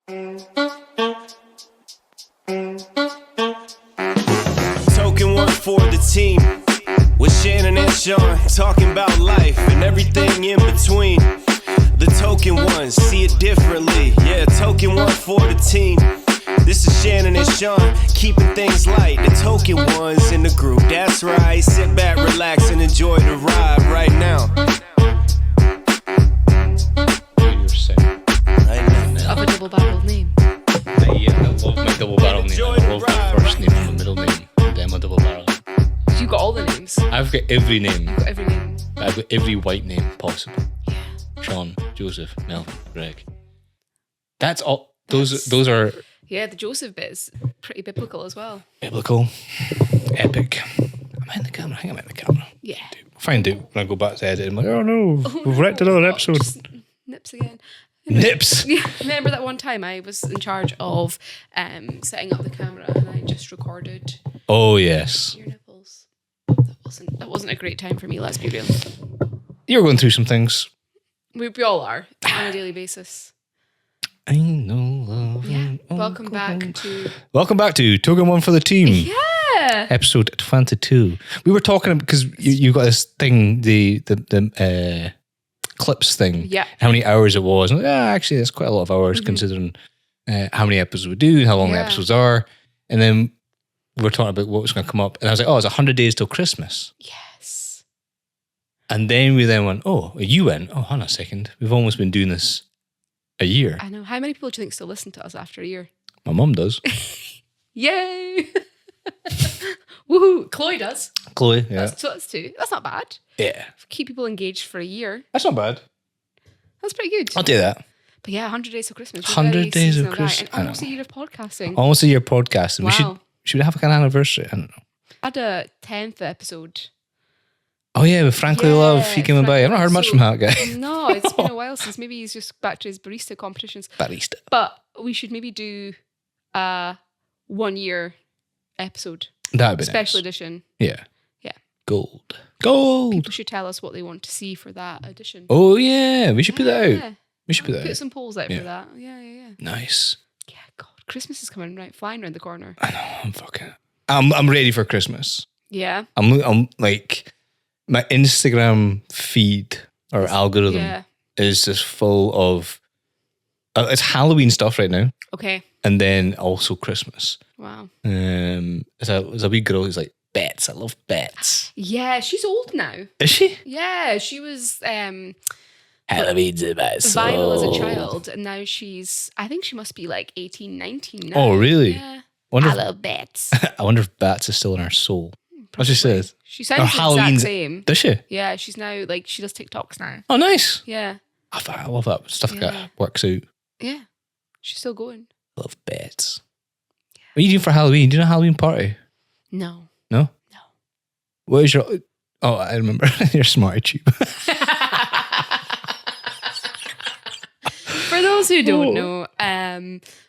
Token one for the team with Shannon and Sean, talking about life and everything in between. The token ones see it differently. Yeah, token one for the team. This is Shannon and Sean, keeping things light. The token ones in the group. That's right. Sit back, relax, and enjoy the ride right now. Of a double-barreled name. Yeah, I love my double-barrel name. I love my first name and my middle name, and then my double-barrel. You got all the names. I've got every name. Got every name. I've got every white name possible. Yeah. Sean, Joseph, Melvin, Greg. That's all. Those are Yeah, the Joseph bit is pretty biblical as well. biblical, epic. Am I in the camera? I think I'm in the camera. Yeah. I'll find out when I go back to edit. I'm like, oh no, we've wrecked another episode. Just nips again. Nips. Yeah, remember that one time I was in charge of setting up the camera and I just recorded Oh yes. your nipples. That wasn't a great time for me, let's be real. You're going through some things. We all are on a daily basis. I know love. Yeah. Welcome back to Token One for the Team. Yeah. Episode 22. We were talking because you got this thing, the clips thing. Yeah. How many hours it was. And actually, that's quite a lot of hours considering how many episodes we do and how long the episodes are. And then we were talking about what was going to come up. And I was like, oh, it's 100 days till Christmas. Yes. And then we went, you went, hold on a second. We've almost been doing this a year. I know. How many people do you think still listen to us after a year? My mum does. Yay. Woohoo. Chloe does. Chloe, yeah. That's two. That's not bad. Yeah. Keep people engaged for a year. That's not bad. That's pretty good. I'll do that. But yeah, 100 days of Christmas. 100 days of Christmas. And almost a year of podcasting. Almost a year podcasting. Wow. Should we have like an anniversary? I don't know. I had a 10th episode. Oh yeah, with Frankly Love, he came by. I've not heard much from that guy. No, it's been a while since. Maybe he's just back to his barista competitions. Barista. But we should maybe do a 1 year episode. That'd be Special nice. edition. Yeah. Yeah. Gold. People should tell us what they want to see for that edition. Oh yeah, we should put that out. We should put that Put out. some polls out for that. Yeah. Nice. Yeah, God, Christmas is coming flying around the corner. I know. I'm ready for Christmas. Yeah. I'm like my Instagram feed or algorithm is just full of it's Halloween stuff right now. Okay. And then also Christmas. Wow. There's a wee girl who's like, Bets. I love Bets. Yeah, she's old now. Is she? Yeah, she was Halloween's in my soul. vinyl as a child, and now I think she must be like 18, 19 now. Oh, really? Yeah. I love Bets. I wonder if Bats is still in her soul. What she says? She sounds the exact same. Does she? Yeah, she's now like, she does TikToks now. Oh, nice. Yeah. I love that stuff that works out. Yeah. She's still going. Love Bets. What are you doing for Halloween? Do you know a Halloween party? No. No? No. What is your... Oh, I remember. Your Smarty Tube. For those who don't know,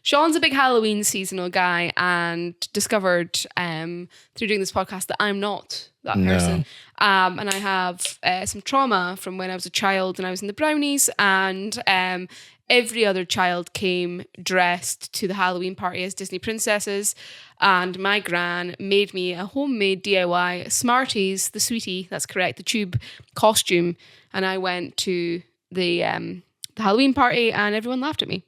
Sean's a big Halloween seasonal guy and discovered through doing this podcast that I'm not that person. And I have some trauma from when I was a child and I was in the brownies, and every other child came dressed to the Halloween party as Disney princesses, and my gran made me a homemade DIY Smarties, the sweetie, that's correct, the tube costume, and I went to the Halloween party and everyone laughed at me.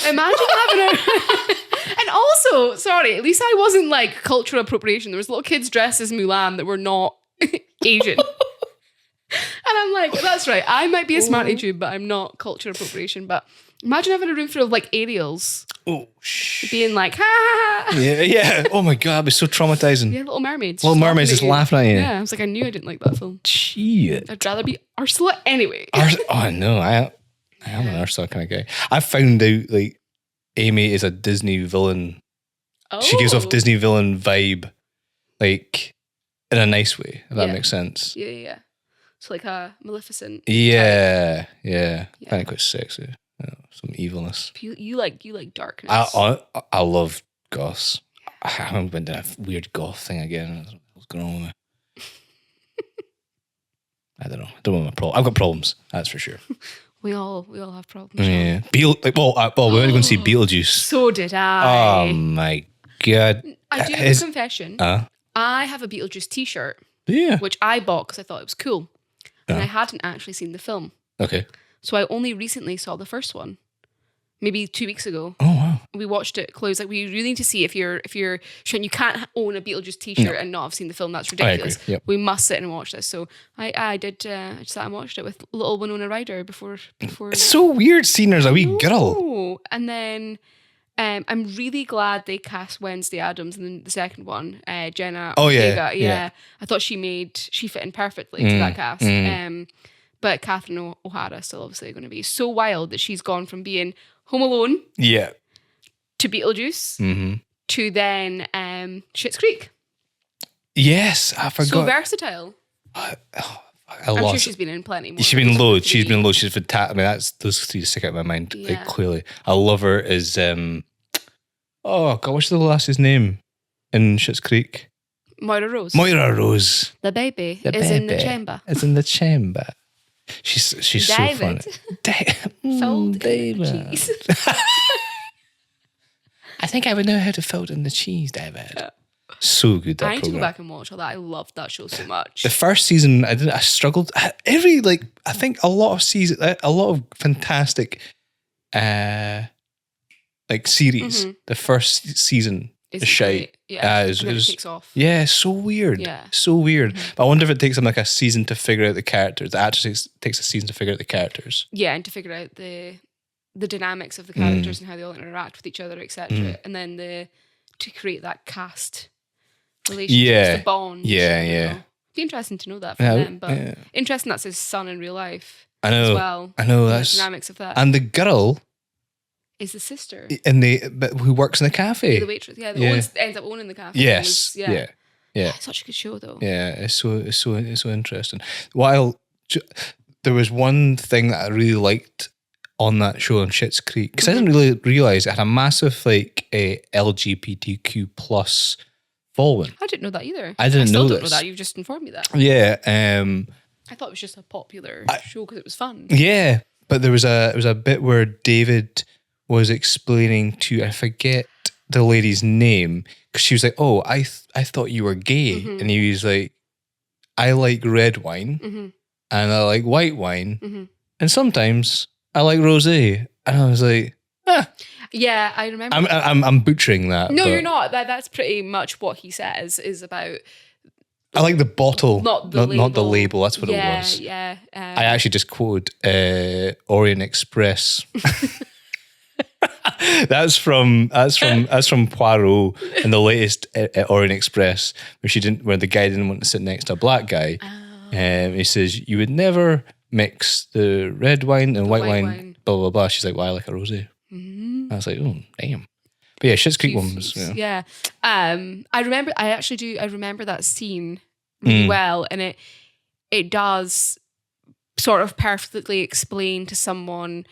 Imagine having a... And also, sorry, at least I wasn't like cultural appropriation. There was little kids dressed as Mulan that were not Asian. And I'm like, that's right, I might be a Smartie Tube, but I'm not cultural appropriation. But imagine having a room full of like Ariels. Oh, shit. Being like, ha ha ha. Yeah. Oh my God, it'd be so traumatizing. Yeah, Little Mermaids. Little Mermaids just laughing at you. Yeah, I was like, I knew I didn't like that film. Shit. I'd rather be Ursula anyway. Oh no, I am an Ursula kind of guy. I found out like Amy is a Disney villain. Oh. She gives off Disney villain vibe, like in a nice way, if that makes sense. Yeah. So like a Maleficent. Yeah. I find it quite sexy. Some evilness. You like darkness. I love goths. I went down a weird goth thing again. What's going on with me? I don't know. I don't know my problem. I've got problems. That's for sure. We all have problems. Yeah. We went to go and see Beetlejuice. So did I. Oh my God. I do have a confession. I have a Beetlejuice t-shirt, Yeah. which I bought because I thought it was cool. And I hadn't actually seen the film. Okay. So I only recently saw the first one. Maybe 2 weeks ago. Oh wow. We watched it close. Like, we really need to see if you're Sean, you can't own a Beetlejuice t-shirt and not have seen the film. That's ridiculous. I agree. Yep. We must sit and watch this. So I did I sat and watched it with little Winona Ryder before It's so weird seeing her as a wee girl. Oh, and then I'm really glad they cast Wednesday Addams in the second one, Jenna Ortega. Yeah. I thought she fit in perfectly to that cast. But Catherine O'Hara still obviously going to be so wild that she's gone from being Home Alone to Beetlejuice to then Schitt's Creek. Yes, I forgot. So versatile. I'm sure she's been in plenty more. She's been loads. She's fantastic. I mean, those three stick out in my mind clearly. I love her as oh God, what's the lass's name in Schitt's Creek? Moira Rose. The baby is in the chamber. It's in the chamber. She's David. so funny. Fold David. cheese. I think I would know how to fold in the cheese, David. So good, that I need to go program. back and watch all that. I loved that show so much. The first season, I struggled. I think a lot of fantastic, series. The first season is shite. great. Yeah, It and then it was- kicks off. Yeah, so weird. Yeah. So weird. But I wonder if it takes them like a season to figure out the characters. The actress takes a season to figure out the characters. Yeah, and to figure out the dynamics of the characters and how they all interact with each other, etc. And then to create that cast relationship, the bond. Yeah. Be interesting to know that from them, but interesting that's his son in real life. I know. As well. I know. The That's dynamics of that. and the girl Is the sister. who works in the cafe. The waitress. Yeah, ends up owning the cafe. Yes. Yeah. Yeah. Such a good show though. Yeah, it's so interesting. There was one thing that I really liked on that show on Schitt's Creek, because I didn't really realise it had a massive a LGBTQ plus following. I didn't know that either. I didn't still know don't this. know that. You've just informed me that. Yeah, I thought it was just a popular show because it was fun. yeah, but there was a bit where David was explaining to, I forget the lady's name, because she was like, "Oh, I thought you were gay," and he was like, "I like red wine, and I like white wine, and sometimes I like rosé," and I was like, Yeah, I remember. I'm butchering that. No, but you're not. That's pretty much what he says is about. I like the bottle, Not the label. That's what it was. Yeah. I actually just quoted Orient Express. That's from Poirot in the latest Orient Express, where the guy didn't want to sit next to a black guy. He says, "You would never mix the red wine and white wine, blah blah blah." She's like, "Well, I like a rosé." I was like, "Oh, damn." But yeah, Schitt's Creek one was. Yeah. I remember that scene really well, and it does sort of perfectly explain to someone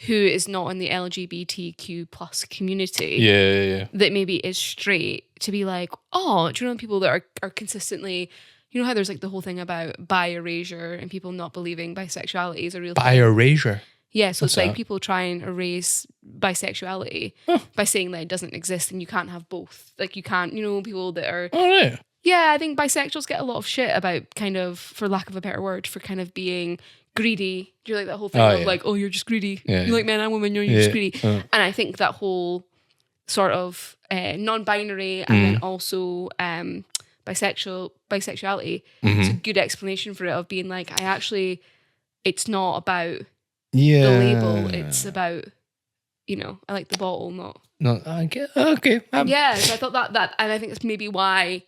who is not in the LGBTQ plus community. Yeah. That maybe is straight to be like, oh, do you know people that are consistently, you know how there's like the whole thing about bi erasure and people not believing bisexuality is a real Bi thing. erasure. Yeah, so it's What's like that? people try and erase bisexuality by saying that it doesn't exist and you can't have both. Like you can't, people that are... All right. Yeah, I think bisexuals get a lot of shit about kind of, for lack of a better word, for kind of being greedy. Do you like that whole thing of yeah. like, oh, you're just greedy. Yeah, You like men and women, you're just greedy. And I think that whole sort of non-binary and then also bisexuality is a good explanation for it, of being like, it's not about the label, it's about, I like the bottle, not... No, I get okay. Yeah, so I thought that, and I think it's maybe why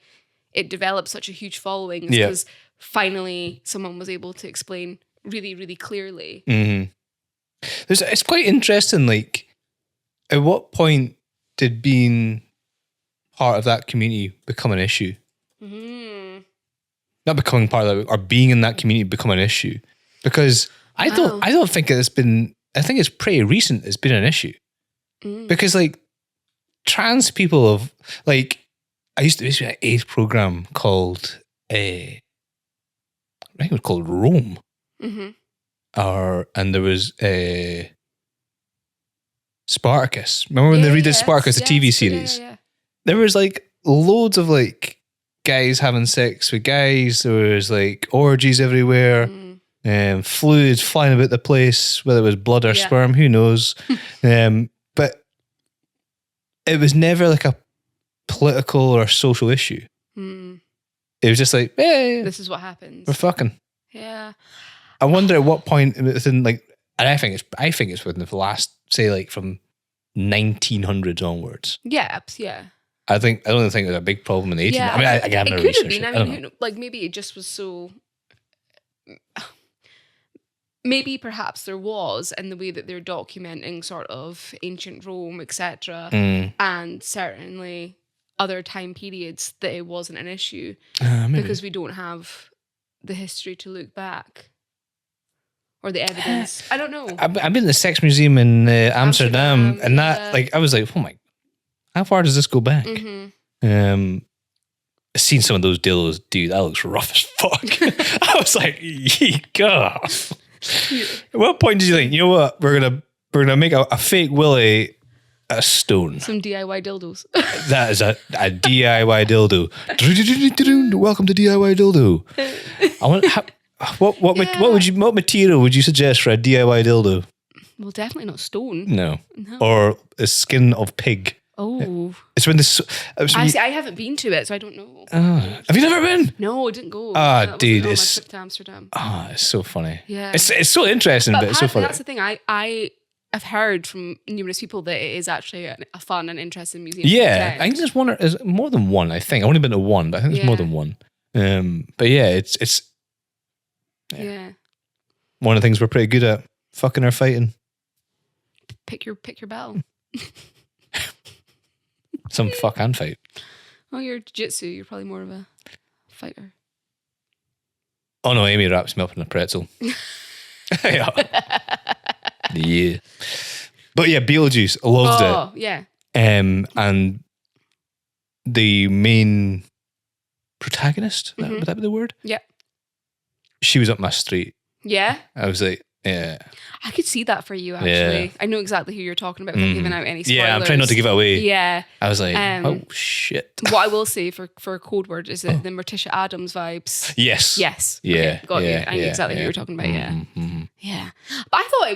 it developed such a huge following, because finally someone was able to explain really, really clearly. It's quite interesting. Like, at what point did being part of that community become an issue? Not becoming part of that, or being in that community become an issue? Because I don't think it's been. I think it's pretty recent. It's been an issue because like trans people have like. I used to be an 8th program called I think it was called Rome. and there was Spartacus. Remember when they redid Spartacus, the TV series? Yeah. There was like loads of like guys having sex with guys. There was like orgies everywhere. Fluids flying about the place, whether it was blood or sperm, who knows. But it was never like a political or social issue. It was just like, hey, this is what happens. We're fucking. Yeah. I wonder at what point within like, and I think it's within the last, say, like from 1900s onwards. Yeah. I don't think it was a big problem in the 1800s. Yeah, I mean, I have no research. research. I mean, like maybe it just was so. Maybe perhaps there was in the way that they're documenting sort of ancient Rome, etc., and certainly other time periods that it wasn't an issue because we don't have the history to look back or the evidence. I don't know. I've been to the Sex Museum in Amsterdam, and that like I was like, oh my, how far does this go back? I've seen some of those dildos, dude. That looks rough as fuck. I was like, God. At what point did you think, you know what, we're gonna make a fake willy a stone? Some DIY dildos. That is a DIY dildo. Welcome to DIY dildo. I want what material would you suggest for a DIY dildo? Well, definitely not stone. No. Or a skin of pig. Oh. It's when this. I haven't been to it, so I don't know. Have you never been? No, I didn't go. Ah, dude, it's my trip to Amsterdam. It's so funny. Yeah, it's so interesting, but it's so funny. That's the thing. I have heard from numerous people that it is actually a fun and interesting museum. Yeah, I think there's one. There's more than one. I think I've only been to one, but I think there's more than one. But yeah, it's one of the things we're pretty good at: fucking or fighting. Pick your battle. Some fuck and fight. Oh, you're jiu-jitsu. You're probably more of a fighter. Oh no, Amy wraps me up in a pretzel. Yeah. But yeah, Beetlejuice, I loved it. Oh, yeah. And the main protagonist, would that be the word? Yeah. She was up my street. Yeah? I was like, yeah. I could see that for you, actually. Yeah. I know exactly who you're talking about without giving out any spoilers. Yeah, I'm trying not to give it away. Yeah. I was like, oh, shit. What I will say for a code word is that the Morticia Adams vibes. Yes. Yeah. Okay, got you. I knew exactly who you were talking about, Yeah. But I thought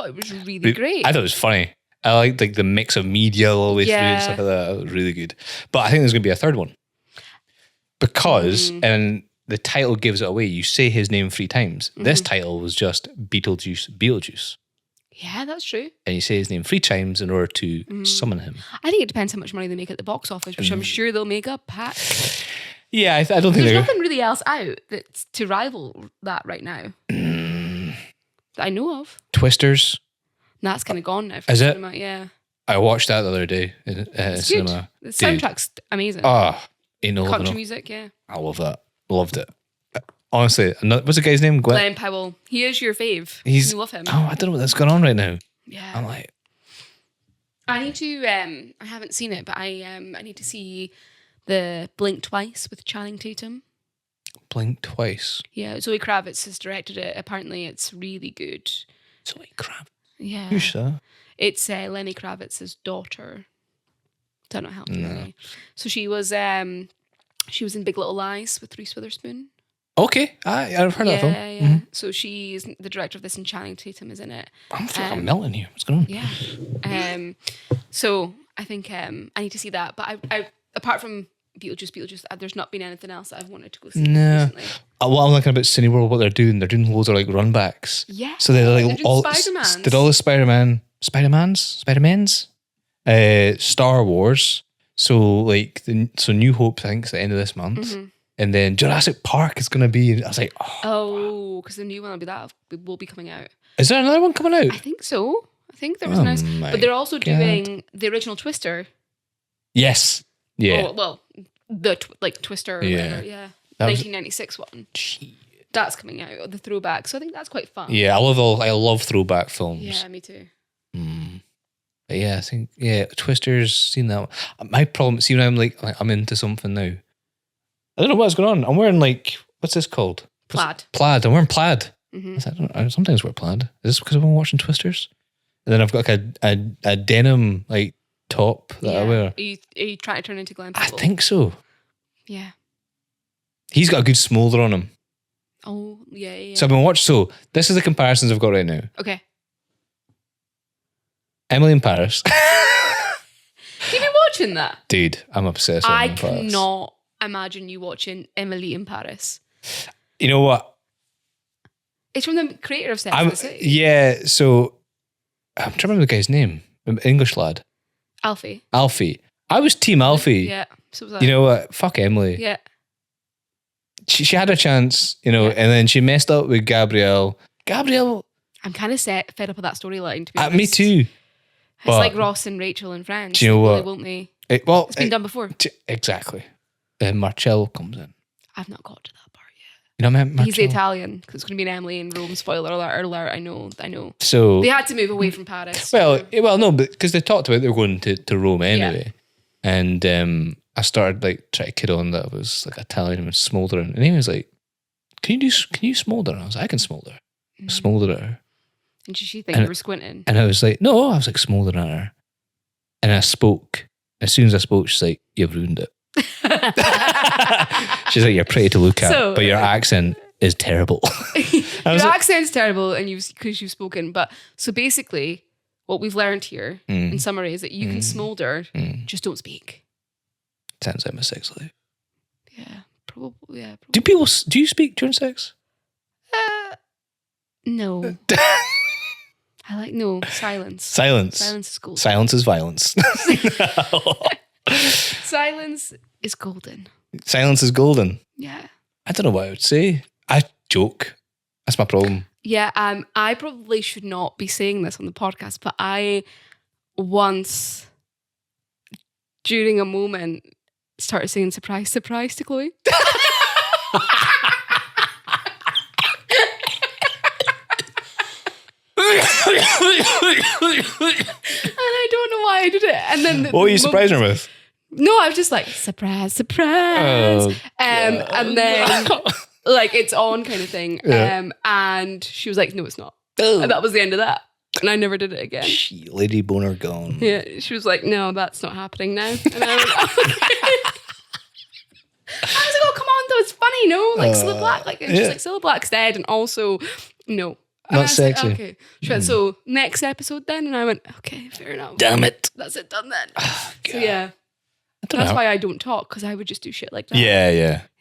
it was really great. I thought it was funny. I liked like the mix of media all the way through and stuff like that. It was really good. But I think there's going to be a third one. Because, and the title gives it away. You say his name 3 times. This title was just Beetlejuice. Yeah, that's true. And you say his name 3 times in order to summon him. I think it depends how much money they make at the box office, which I'm sure they'll make up pack. Yeah, I don't think there's nothing really else out that's to rival that right now that I know of. Twisters. And that's kind of gone now. Is cinema. it? Yeah. I watched that the other day in cinema. The soundtrack's amazing. Country music, yeah. I love that. Loved it. Honestly, what's the guy's name? Glenn Powell. He is your fave. You love him. Oh, I don't know what's going on right now. Yeah. I'm like, I need to. I haven't seen it, but I need to see the Blink Twice with Channing Tatum. Blink Twice. Yeah, Zoe Kravitz has directed it. Apparently, it's really good. Zoe Kravitz. Yeah. Who's that? It's Lenny Kravitz's daughter. Don't know how to really. So she was in Big Little Lies with Reese Witherspoon. Okay, I've heard of that film. Yeah. So she's the director of this, and Channing Tatum is in it. I'm melting here. What's going on? Yeah. So I think I need to see that. But I apart from Beetlejuice, there's not been anything else that I've wanted to go see recently. What I'm looking about Cineworld, what they're doing loads of like run backs. Yeah. So they're like all Spider-Mans. Did all the Spider-Mans, Star Wars. So like New Hope, I think, is the end of this month. And then Jurassic Park is going to be. I was like, because the new one will be coming out. Is there another one coming out? I think so. I think there was nice, but they're also doing the original Twister. Yes. Yeah. Oh, well, the Twister. Or whatever. Yeah. 1996 one. That's coming out. The throwback. So I think that's quite fun. Yeah, I love throwback films. Yeah, me too. But yeah, I think Twister's seen that one. My problem, see, when I'm into something now. I don't know what's going on. I'm wearing what's this called? Plaid. Plaid. I'm wearing plaid. I sometimes wear plaid. Is this because I've been watching Twisters? And then I've got like a denim like top that I wear. Are you trying to turn into Glenn I People? think so. Yeah. He's got a good smolder on him. Oh, yeah. So I've been watching. So this is the comparisons I've got right now. Okay. Emily in Paris. You've been watching that? Dude, I'm obsessed with I Emily in Paris. cannot imagine you watching Emily in Paris. You know what? It's from the creator of Sex and the City. Yeah, so I'm trying to remember the guy's name. English lad. Alfie. I was team Alfie. Yeah. So was I. You know what? Fuck Emily. Yeah. She had a chance, and then she messed up with Gabrielle. I'm kind of fed up with that storyline, to be honest. Me too. It's like Ross and Rachel and Friends. Do you know what? Won't they? It's been done before. Exactly. Then Marcello comes in. I've not got to that part yet. You know, Marcello? He's the Italian, because it's going to be an Emily in Rome. Spoiler alert. I know. So they had to move away from Paris. Well, no, but because they talked about they were going to Rome anyway, and I started like trying to kid on that I was like Italian and was smouldering, and he was like, "Can you smoulder?" And I was like, "I can smoulder, smoulder at her." And she think you were squinting. And I was like, "No," I was like smouldering at her, and I spoke. As soon as I spoke, she's like, "You've ruined it." She's like, "You're pretty to look at, but your accent is terrible." Your accent's terrible, and because you've spoken. But so basically, what we've learned here, in summary, is that you can smoulder, just don't speak. Sounds like my sex life. Yeah, probably. Yeah. Probably. Do you speak during sex? No. Silence. Silence Silence is golden. Silence is violence. Silence is golden. Silence is golden. Yeah. I don't know what I would say. I joke. That's my problem. Yeah, I probably should not be saying this on the podcast, but I once, during a moment, started saying surprise, surprise to Chloe. And I don't know why I did it. And then what were you surprising her with? No, I was just like, surprise, surprise. And then like it's on kind of thing. Yeah. And she was like, no, it's not. And that was the end of that. And I never did it again. Lady boner gone. Yeah. She was like, no, that's not happening now. And I went, I was like, oh, come on, though, it's funny, no? Like Cilla Black. Like, and she's like, Cilla Black's dead. And also, no. And Not I was sexy. like, okay. She went, so next episode then? And I went, okay, fair enough. Damn it. That's it done then. Oh, so yeah. That's why I don't talk, because I would just do shit like that.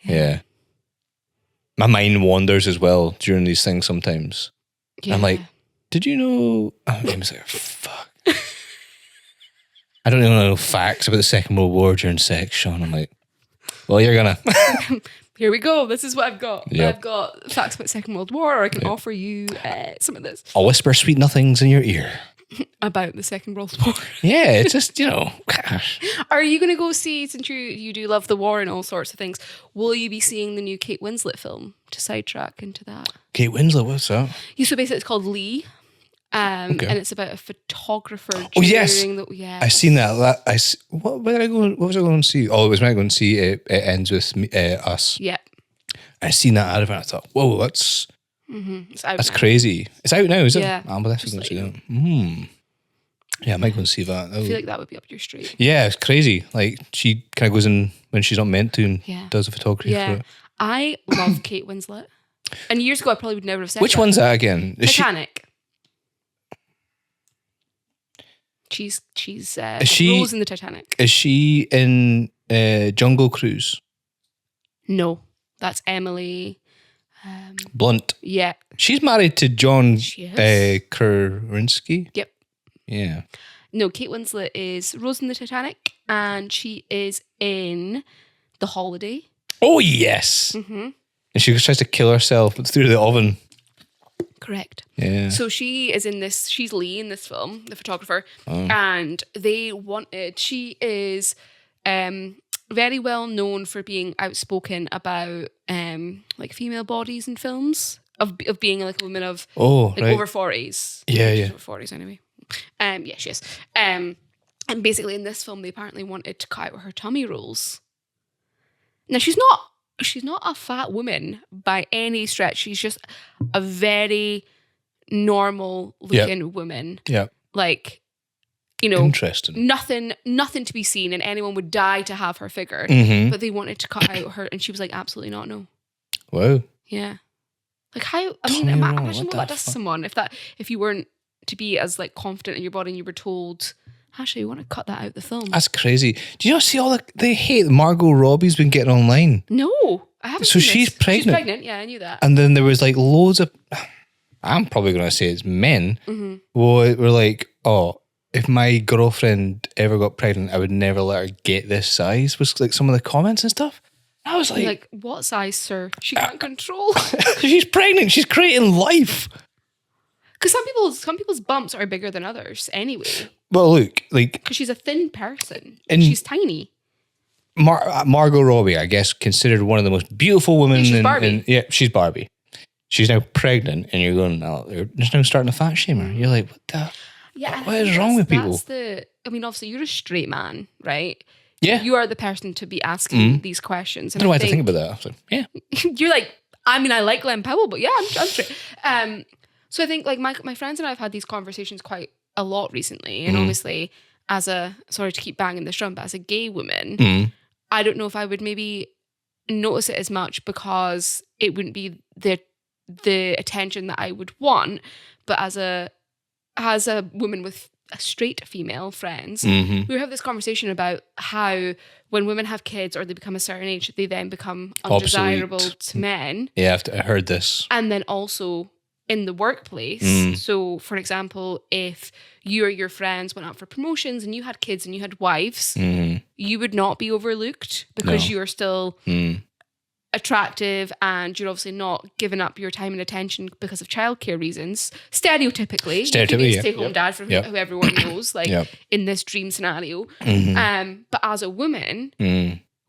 Yeah. My mind wanders as well during these things sometimes. Yeah. I'm like, did you know? I'm like, fuck. I don't even know facts about the Second World War during sex, Sean. I'm like, well, you're gonna. Here we go. This is what I've got. Yep. I've got facts about Second World War, or I can offer you some of this I'll whisper sweet nothings in your ear. about the Second World War. Yeah, it's just, gosh. Are you going to go see, since you do love the war and all sorts of things, will you be seeing the new Kate Winslet film, to sidetrack into that? Kate Winslet, what's that? Yeah, so basically it's called Lee. And it's about a photographer. Oh, yes. Yeah. I've seen that. What was I going to see? Oh, it was when I go and see It Ends With Me, Us. Yeah. I seen that ad of it and I thought, whoa, that's It's crazy. It's out now, is it? Yeah. I'm definitely going to see that. Yeah, I might go and see that. I feel like that would be up your street. Yeah, it's crazy. Like, she kind of goes in when she's not meant to and does the photography for it. I love Kate Winslet. And years ago, I probably would never have said Which that. one's that again? Titanic. She's Rose in the Titanic. Is she in Jungle Cruise? No, that's Emily. Blunt. Yeah. She's married to John She is. Kerensky. Yep. Yeah. No, Kate Winslet is Rose in the Titanic, and she is in The Holiday. Oh, yes. Mm-hmm. And she tries to kill herself through the oven. Correct. Yeah. So she is in this, she's Lee in this film, the photographer, and she is very well known for being outspoken about like female bodies in films, of being like a woman of over 40s. Yeah, She's yeah. over 40s anyway. Yeah, she is. And basically in this film, they apparently wanted to cut out her tummy rolls. Now she's not she's not a fat woman by any stretch. She's just a very normal looking woman. Yeah. Like, you know, Interesting. nothing to be seen, and anyone would die to have her figure. Mm-hmm. But they wanted to cut out her, and she was like, absolutely not, no. Wow. Yeah. Like how, I mean, Totally wrong. imagine What what the that does to fuck? someone if you weren't to be as like confident in your body and you were told, actually, you want to cut that out the film. That's crazy. Do you not see all the hate that Margot Robbie's been getting online? No, I haven't So seen she's this. pregnant. She's pregnant, yeah, I knew that. And then there was like loads of, I'm probably going to say it's men, were like, oh, if my girlfriend ever got pregnant, I would never let her get this size, was like some of the comments and stuff. I was like, what size, sir? She can't control. she's pregnant. She's creating life. Because some people's bumps are bigger than others anyway. Well, look, like Because she's a thin person. And- She's tiny. Margot Robbie, I guess, considered one of the most beautiful women. Yeah, she's Barbie. Yeah, she's Barbie. She's now pregnant, and you're going, oh, they're just now starting to fat shame her. You're like, what the? Yeah. What is wrong with people? I mean, obviously, you're a straight man, right? Yeah. You are the person to be asking these questions. I And don't know why to think about that. I was like, yeah. You're like, I mean, I like Glenn Powell, but yeah, I'm straight. So I think like my friends and I have had these conversations quite a lot recently. And obviously, sorry to keep banging this drum, but as a gay woman, I don't know if I would maybe notice it as much because it wouldn't be the attention that I would want. But as a woman with a straight female friends, we have this conversation about how when women have kids or they become a certain age, they then become undesirable Obsolete. to men. Yeah, I heard this. And then also in the workplace. So, for example, if you or your friends went out for promotions and you had kids and you had wives, you would not be overlooked because you are still attractive and you're obviously not giving up your time and attention because of childcare reasons. Stereotypically, you could be a stay-at-home dad for who everyone knows, like in this dream scenario. But as a woman,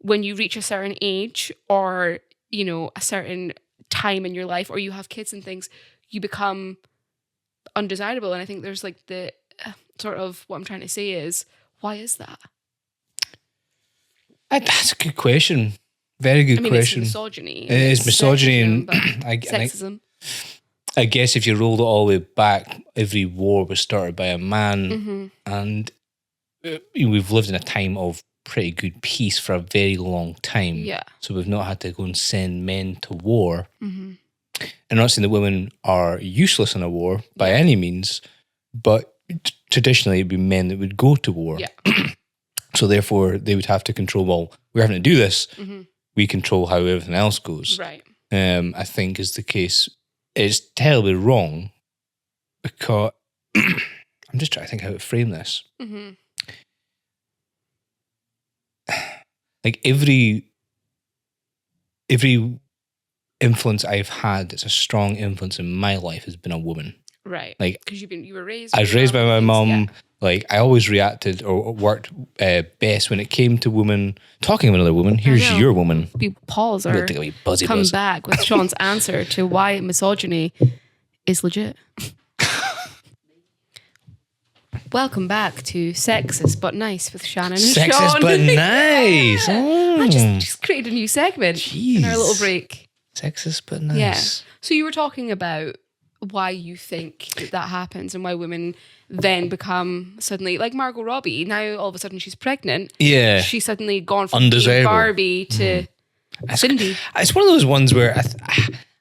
when you reach a certain age or, you know, a certain time in your life or you have kids and things, you become undesirable. And I think there's like the sort of what I'm trying to say is, why is that? That's a good question. Very good question. It's misogyny. It is misogyny and sexism. I guess if you rolled it all the way back, every war was started by a man, and we've lived in a time of pretty good peace for a very long time. Yeah. So we've not had to go and send men to war. I'm not saying that women are useless in a war by any means, but traditionally it'd be men that would go to war. Yeah. So therefore they would have to control, well, we're having to do this. We control how everything else goes. Right. I think is the case. It's terribly wrong because I'm just trying to think how to frame this. Like every influence I've had that's a strong influence in my life has been a woman. Right. Like because you were raised. I was raised by my mum. Like I always reacted or worked best when it came to women. Talking of another woman, here's your woman. We pause or come back with Sean's answer to why misogyny is legit. Welcome back to Sexist But Nice with Shannon and Sean. Sexist But Nice. I just created a new segment in our little break. Sexist But Nice. Yeah. So you were talking about why you think that happens and why women then become suddenly, like Margot Robbie, now all of a sudden she's pregnant. Yeah. She's suddenly gone from Undesirable. being Barbie to Cindy. It's one of those ones where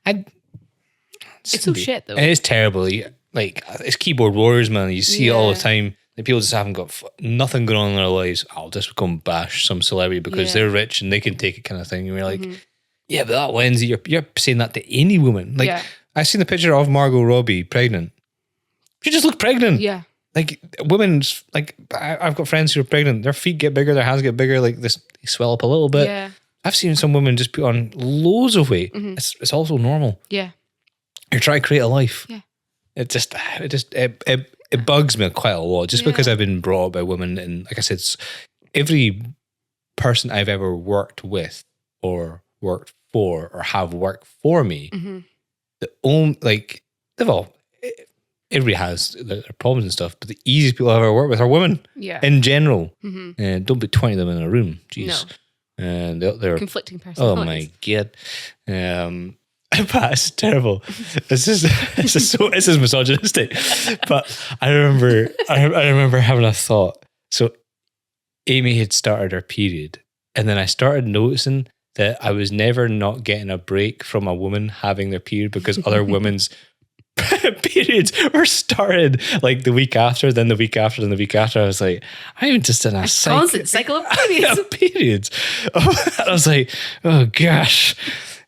It's so shit though. It is terrible. Like it's keyboard warriors, man. You see it all the time. Like people just haven't got nothing going on in their lives. I'll just go and bash some celebrity because they're rich and they can take it, kind of thing. And we're like, yeah, but that Wednesday, you're saying that to any woman. Like I seen the picture of Margot Robbie pregnant. She just looked pregnant. Yeah. Like women's, like I've got friends who are pregnant. Their feet get bigger, their hands get bigger. Like they swell up a little bit. Yeah. I've seen some women just put on loads of weight. It's also normal. Yeah. You're trying to create a life. Yeah. It bugs me quite a lot just because I've been brought up by women, and like I said, every person I've ever worked with or worked for or have worked for me, the only everybody has their problems and stuff, but the easiest people I've ever worked with are women. Yeah. In general. Don't put 20 of them in a room. Jeez. and they're conflicting oh personalities. my god. But it's terrible. This is misogynistic. But I remember having a thought. So Amy had started her period, and then I started noticing that I was never not getting a break from a woman having their period because other women's periods were started like the week after, then the week after, then the week after. I was like, I'm just in a constant cycle of periods. periods. I was like, oh gosh.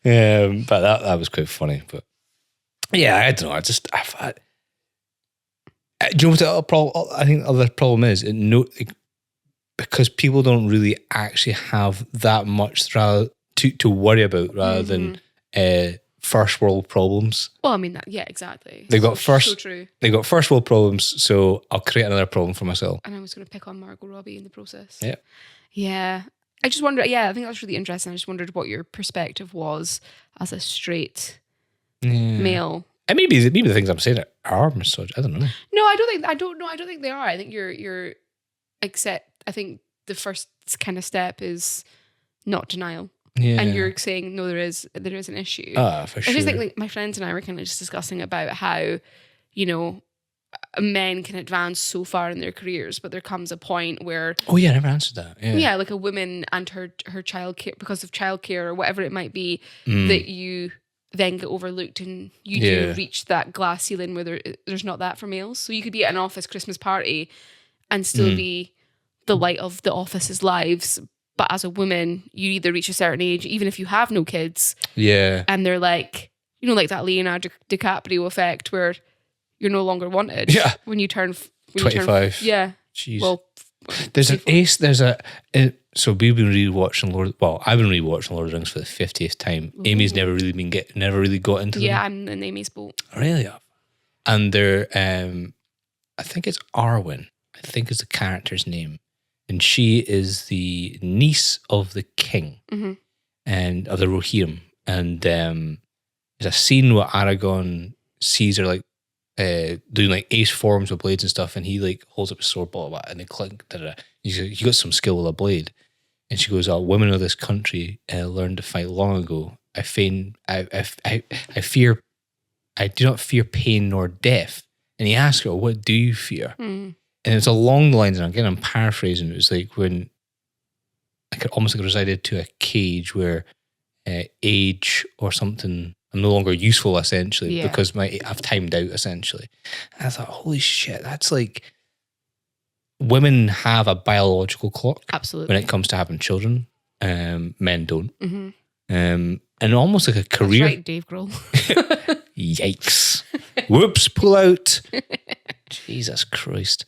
But that was quite funny. But yeah, I don't know. I do you know what the problem? I think the other problem is because people don't really actually have that much to worry about rather than first world problems. Well, I mean that. Yeah, exactly. They've got so true. They've got first world problems, so I'll create another problem for myself. And I was going to pick on Margot Robbie in the process. Yeah. Yeah. I just wonder, I think that's really interesting. I just wondered what your perspective was as a straight male. And maybe the things I'm saying are misogynistic. I don't know. No, I don't think they are. I think you're I think the first kind of step is not denial. Yeah. And you're saying, no, there is an issue. For sure. I just think like my friends and I were kind of just discussing about how, men can advance so far in their careers, but there comes a point where I never answered that. Yeah, like a woman and her child care, because of childcare or whatever it might be, that you then get overlooked and you do reach that glass ceiling where there's not that for males. So you could be at an office Christmas party and still be the light of the office's lives, but as a woman, you either reach a certain age, even if you have no kids, and they're like, like that Leonardo DiCaprio effect where you're no longer wanted when you turn 25. Jeez. Well, there's an ace. So we've been rewatching I've been rewatching Lord of the Rings for the 50th time. Ooh. Amy's never really got into them. Yeah, I'm in Amy's boat. Really? And they're, I think it's Arwen. I think is the character's name, and she is the niece of the king and of the Rohirrim. And there's a scene where Aragorn sees her like doing like ace forms with blades and stuff, and he like holds up his sword, blah, blah, blah, and they clink. You got some skill with a blade, and she goes, women of this country learned to fight long ago. I fear, I do not fear pain nor death. And he asks her, what do you fear? And it's along the lines, and again I'm paraphrasing, it was like when I could almost like resided to a cage where age or something, I'm no longer useful essentially because I've timed out essentially. And I thought, holy shit, that's like women have a biological clock. Absolutely. When it comes to having children. Men don't. And almost like a career. That's right, Dave Grohl. Yikes. Whoops, pull out. Jesus Christ.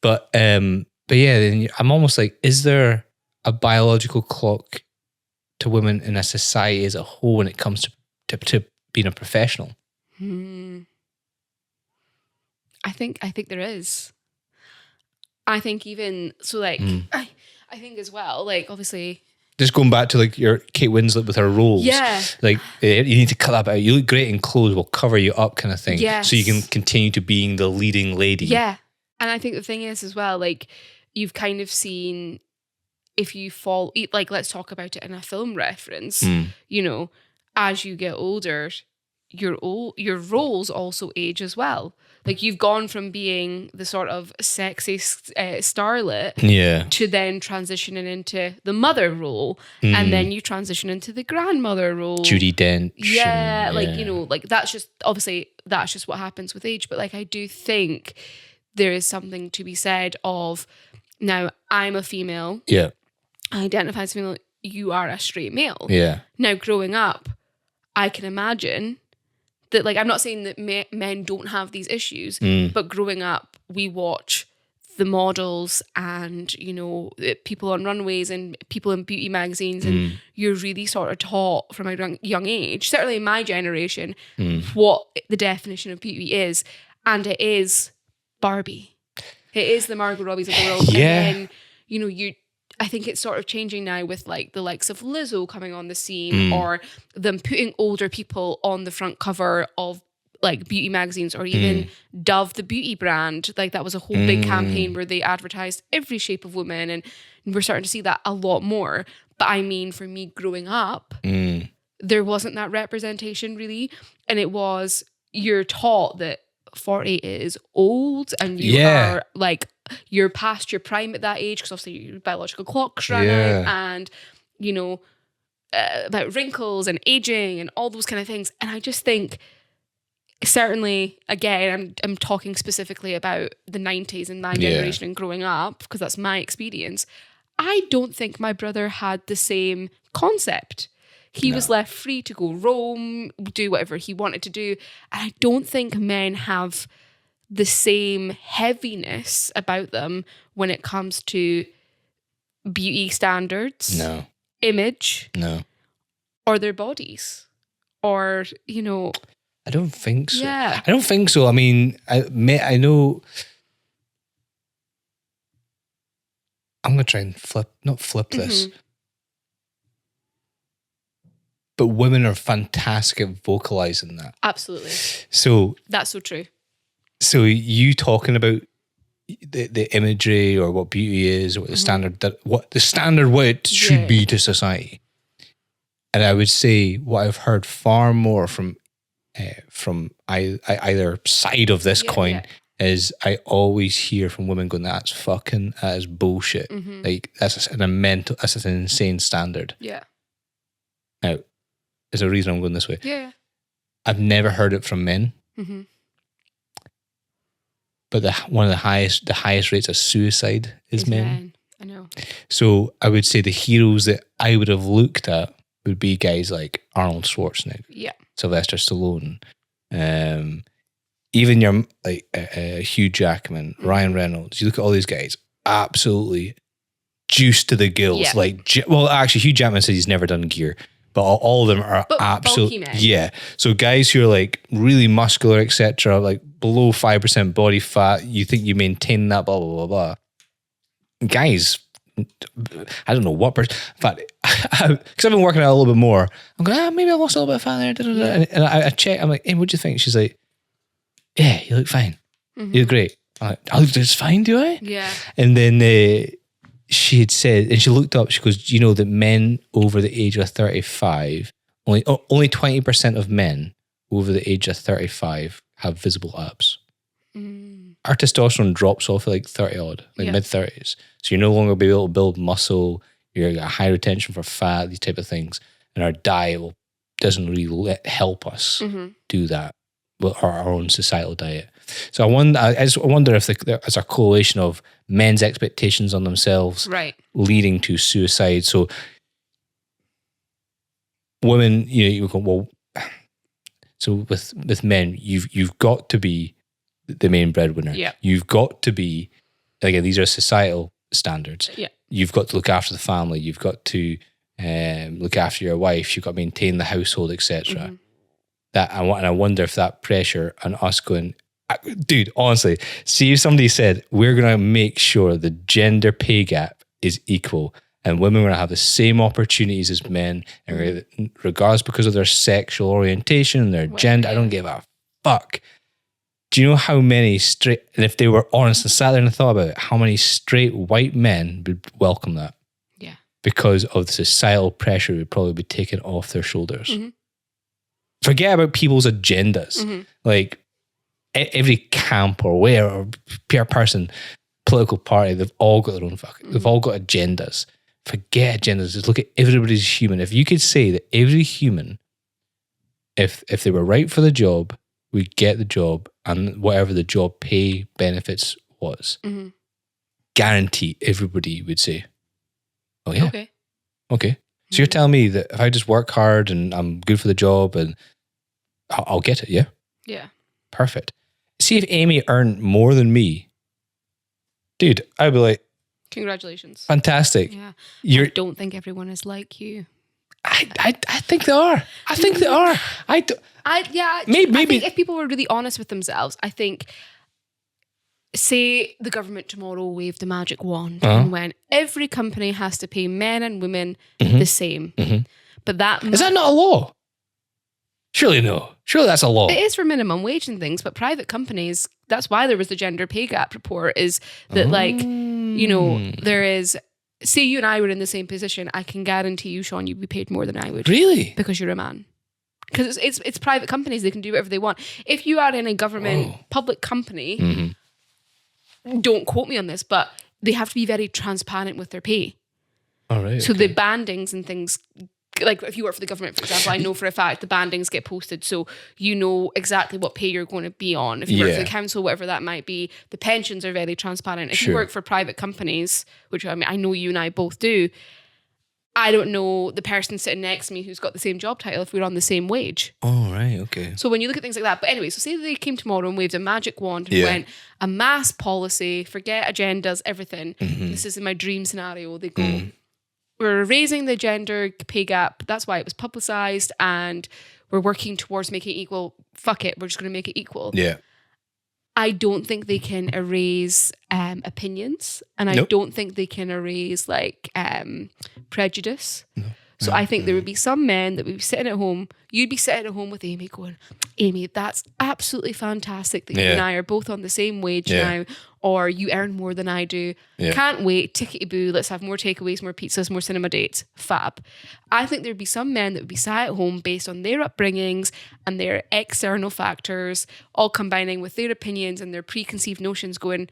But yeah, then I'm almost like, is there a biological clock to women in a society as a whole when it comes to being a professional? I think there is. I think even so, like I think as well, like obviously. Just going back to like your Kate Winslet with her roles. Yeah. Like you need to cut that out. You look great in clothes, we'll cover you up kind of thing. Yes. So you can continue to being the leading lady. Yeah. And I think the thing is as well, like you've kind of seen if you fall, like let's talk about it in a film reference, as you get older, your roles also age as well. Like you've gone from being the sort of sexy starlet to then transitioning into the mother role, and then you transition into the grandmother role. Judi Dench. Yeah, like that's just what happens with age. But like I do think there is something to be said of, now I'm a female. Yeah. I identify as female. You are a straight male. Yeah. Now growing up, I can imagine that, like, I'm not saying that men don't have these issues, but growing up, we watch the models and, people on runways and people in beauty magazines, and you're really sort of taught from a young age, certainly in my generation, what the definition of beauty is. And it is Barbie. It is the Margot Robbies of the world. Yeah. And then, I think it's sort of changing now with like the likes of Lizzo coming on the scene, or them putting older people on the front cover of like beauty magazines, or even Dove, the beauty brand. Like that was a whole big campaign where they advertised every shape of woman, and we're starting to see that a lot more. But I mean, for me growing up, there wasn't that representation really. And it was, you're taught that 40 is old and you are like, you're past your prime at that age because obviously your biological clock's run out, and, you know, about wrinkles and aging and all those kind of things. And I just think, certainly, again, I'm talking specifically about the 90s and my generation and growing up, because that's my experience. I don't think my brother had the same concept. He was left free to go roam, do whatever he wanted to do. And I don't think men have the same heaviness about them when it comes to beauty standards, image, or their bodies, or, you know. I don't think so. Yeah. I don't think so. I mean, I know. I'm going to try and not flip this. But women are fantastic at vocalizing that. Absolutely. So that's so true. So you talking about the imagery or what beauty is, or what the standard what it should be to society. And I would say what I've heard far more from either side of this coin is I always hear from women going, that is bullshit. Like that's an insane standard. Yeah. Now, there's a reason I'm going this way. Yeah. I've never heard it from men. But one of the highest rates of suicide is men. I know. So I would say the heroes that I would have looked at would be guys like Arnold Schwarzenegger, Sylvester Stallone, even your Hugh Jackman, Ryan Reynolds. You look at all these guys, absolutely juiced to the gills. Yeah. Actually, Hugh Jackman says he's never done gear, but all of them are absolutely So guys who are like really muscular, etc., like below 5% body fat. You think you maintain that, blah blah blah blah. Guys, I don't know what in fact, because I've been working out a little bit more, I'm going, maybe I lost a little bit of fat there. And I check, I'm like, hey, what do you think? She's like, yeah, you look fine. You look great. I'm like, I look just fine, do I? Yeah. And then she had said, and she looked up, she goes, do you know that men over the age of 35, only 20% of men over the age of 35 have visible abs. Our testosterone drops off at like 30 odd, like mid 30s. So you're no longer be able to build muscle. You're got high retention for fat, these type of things. And our diet doesn't really help us do that with our own societal diet. So I wonder if there's a correlation of men's expectations on themselves leading to suicide. So women, you go, well, so with men, you've got to be the main breadwinner. Yeah. You've got to be, again, these are societal standards. Yeah. You've got to look after the family. You've got to look after your wife. You've got to maintain the household, etc. I wonder if that pressure on us going, dude, honestly, see if somebody said, we're going to make sure the gender pay gap is equal and women are going to have the same opportunities as men, and regardless because of their sexual orientation, their gender, I don't give a fuck. Do you know how many straight, and if they were honest and sat there and thought about it, how many straight white men would welcome that? Yeah. Because of the societal pressure would probably be taken off their shoulders. Forget about people's agendas. Like every camp or where or PR person, political party, they've all got their own they've all got agendas. Forget agendas. Just look at everybody's human. If you could say that every human, if they were right for the job, would get the job and whatever the job pay benefits was, guarantee everybody would say, oh yeah. Okay. So you're telling me that if I just work hard and I'm good for the job and I'll get it, yeah? Yeah. Perfect. See if Amy earned more than me, dude, I'd be like, congratulations. Fantastic. Yeah. I don't think everyone is like you. I think they are. I think they are. Maybe. I think if people were really honest with themselves, I think, say the government tomorrow waved a magic wand and went, every company has to pay men and women the same. But is that not a law? Surely no. Surely that's a law. It is for minimum wage and things, but private companies, that's why there was the gender pay gap report, is that there is say you and I were in the same position, I can guarantee you, Sean, you'd be paid more than I would. Really? Because you're a man. Because it's private companies, they can do whatever they want. If you are in a government public company, don't quote me on this, but they have to be very transparent with their pay. All right. So the bandings and things, like if you work for the government, for example, I know for a fact the bandings get posted, so you know exactly what pay you're going to be on. If you work for the council, whatever that might be, the pensions are very transparent. If you work for private companies, which I mean, I know you and I both do, I don't know the person sitting next to me who's got the same job title if we're on the same wage. Oh, right, okay. So when you look at things like that, but anyway, so say that they came tomorrow and waved a magic wand and went, a mass policy, forget agendas, everything. This is in my dream scenario. They go, we're raising the gender pay gap. That's why it was publicized, and we're working towards making it equal. Fuck it, we're just going to make it equal. Yeah. I don't think they can erase opinions, and I don't think they can erase like prejudice. So I think there would be some men that would be sitting at home. You'd be sitting at home with Amy going, Amy, that's absolutely fantastic that you and I are both on the same wage now, or you earn more than I do. Can't wait, tickety boo, let's have more takeaways, more pizzas, more cinema dates. Fab. I think there'd be some men that would be sat at home based on their upbringings and their external factors, all combining with their opinions and their preconceived notions going,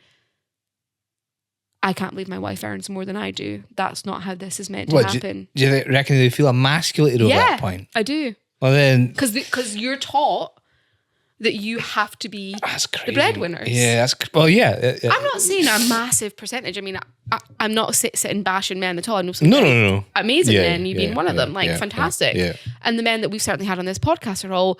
I can't believe my wife earns more than I do. That's not how this is meant to happen. Do you reckon they feel emasculated over that point? I do. Well then... Because you're taught that you have to be the breadwinners. Yeah, that's... Well, yeah. I'm not saying a massive percentage. I mean, I'm not sitting bashing men at all. I know some No. amazing men, you being one of them. Fantastic. Yeah. And the men that we've certainly had on this podcast are all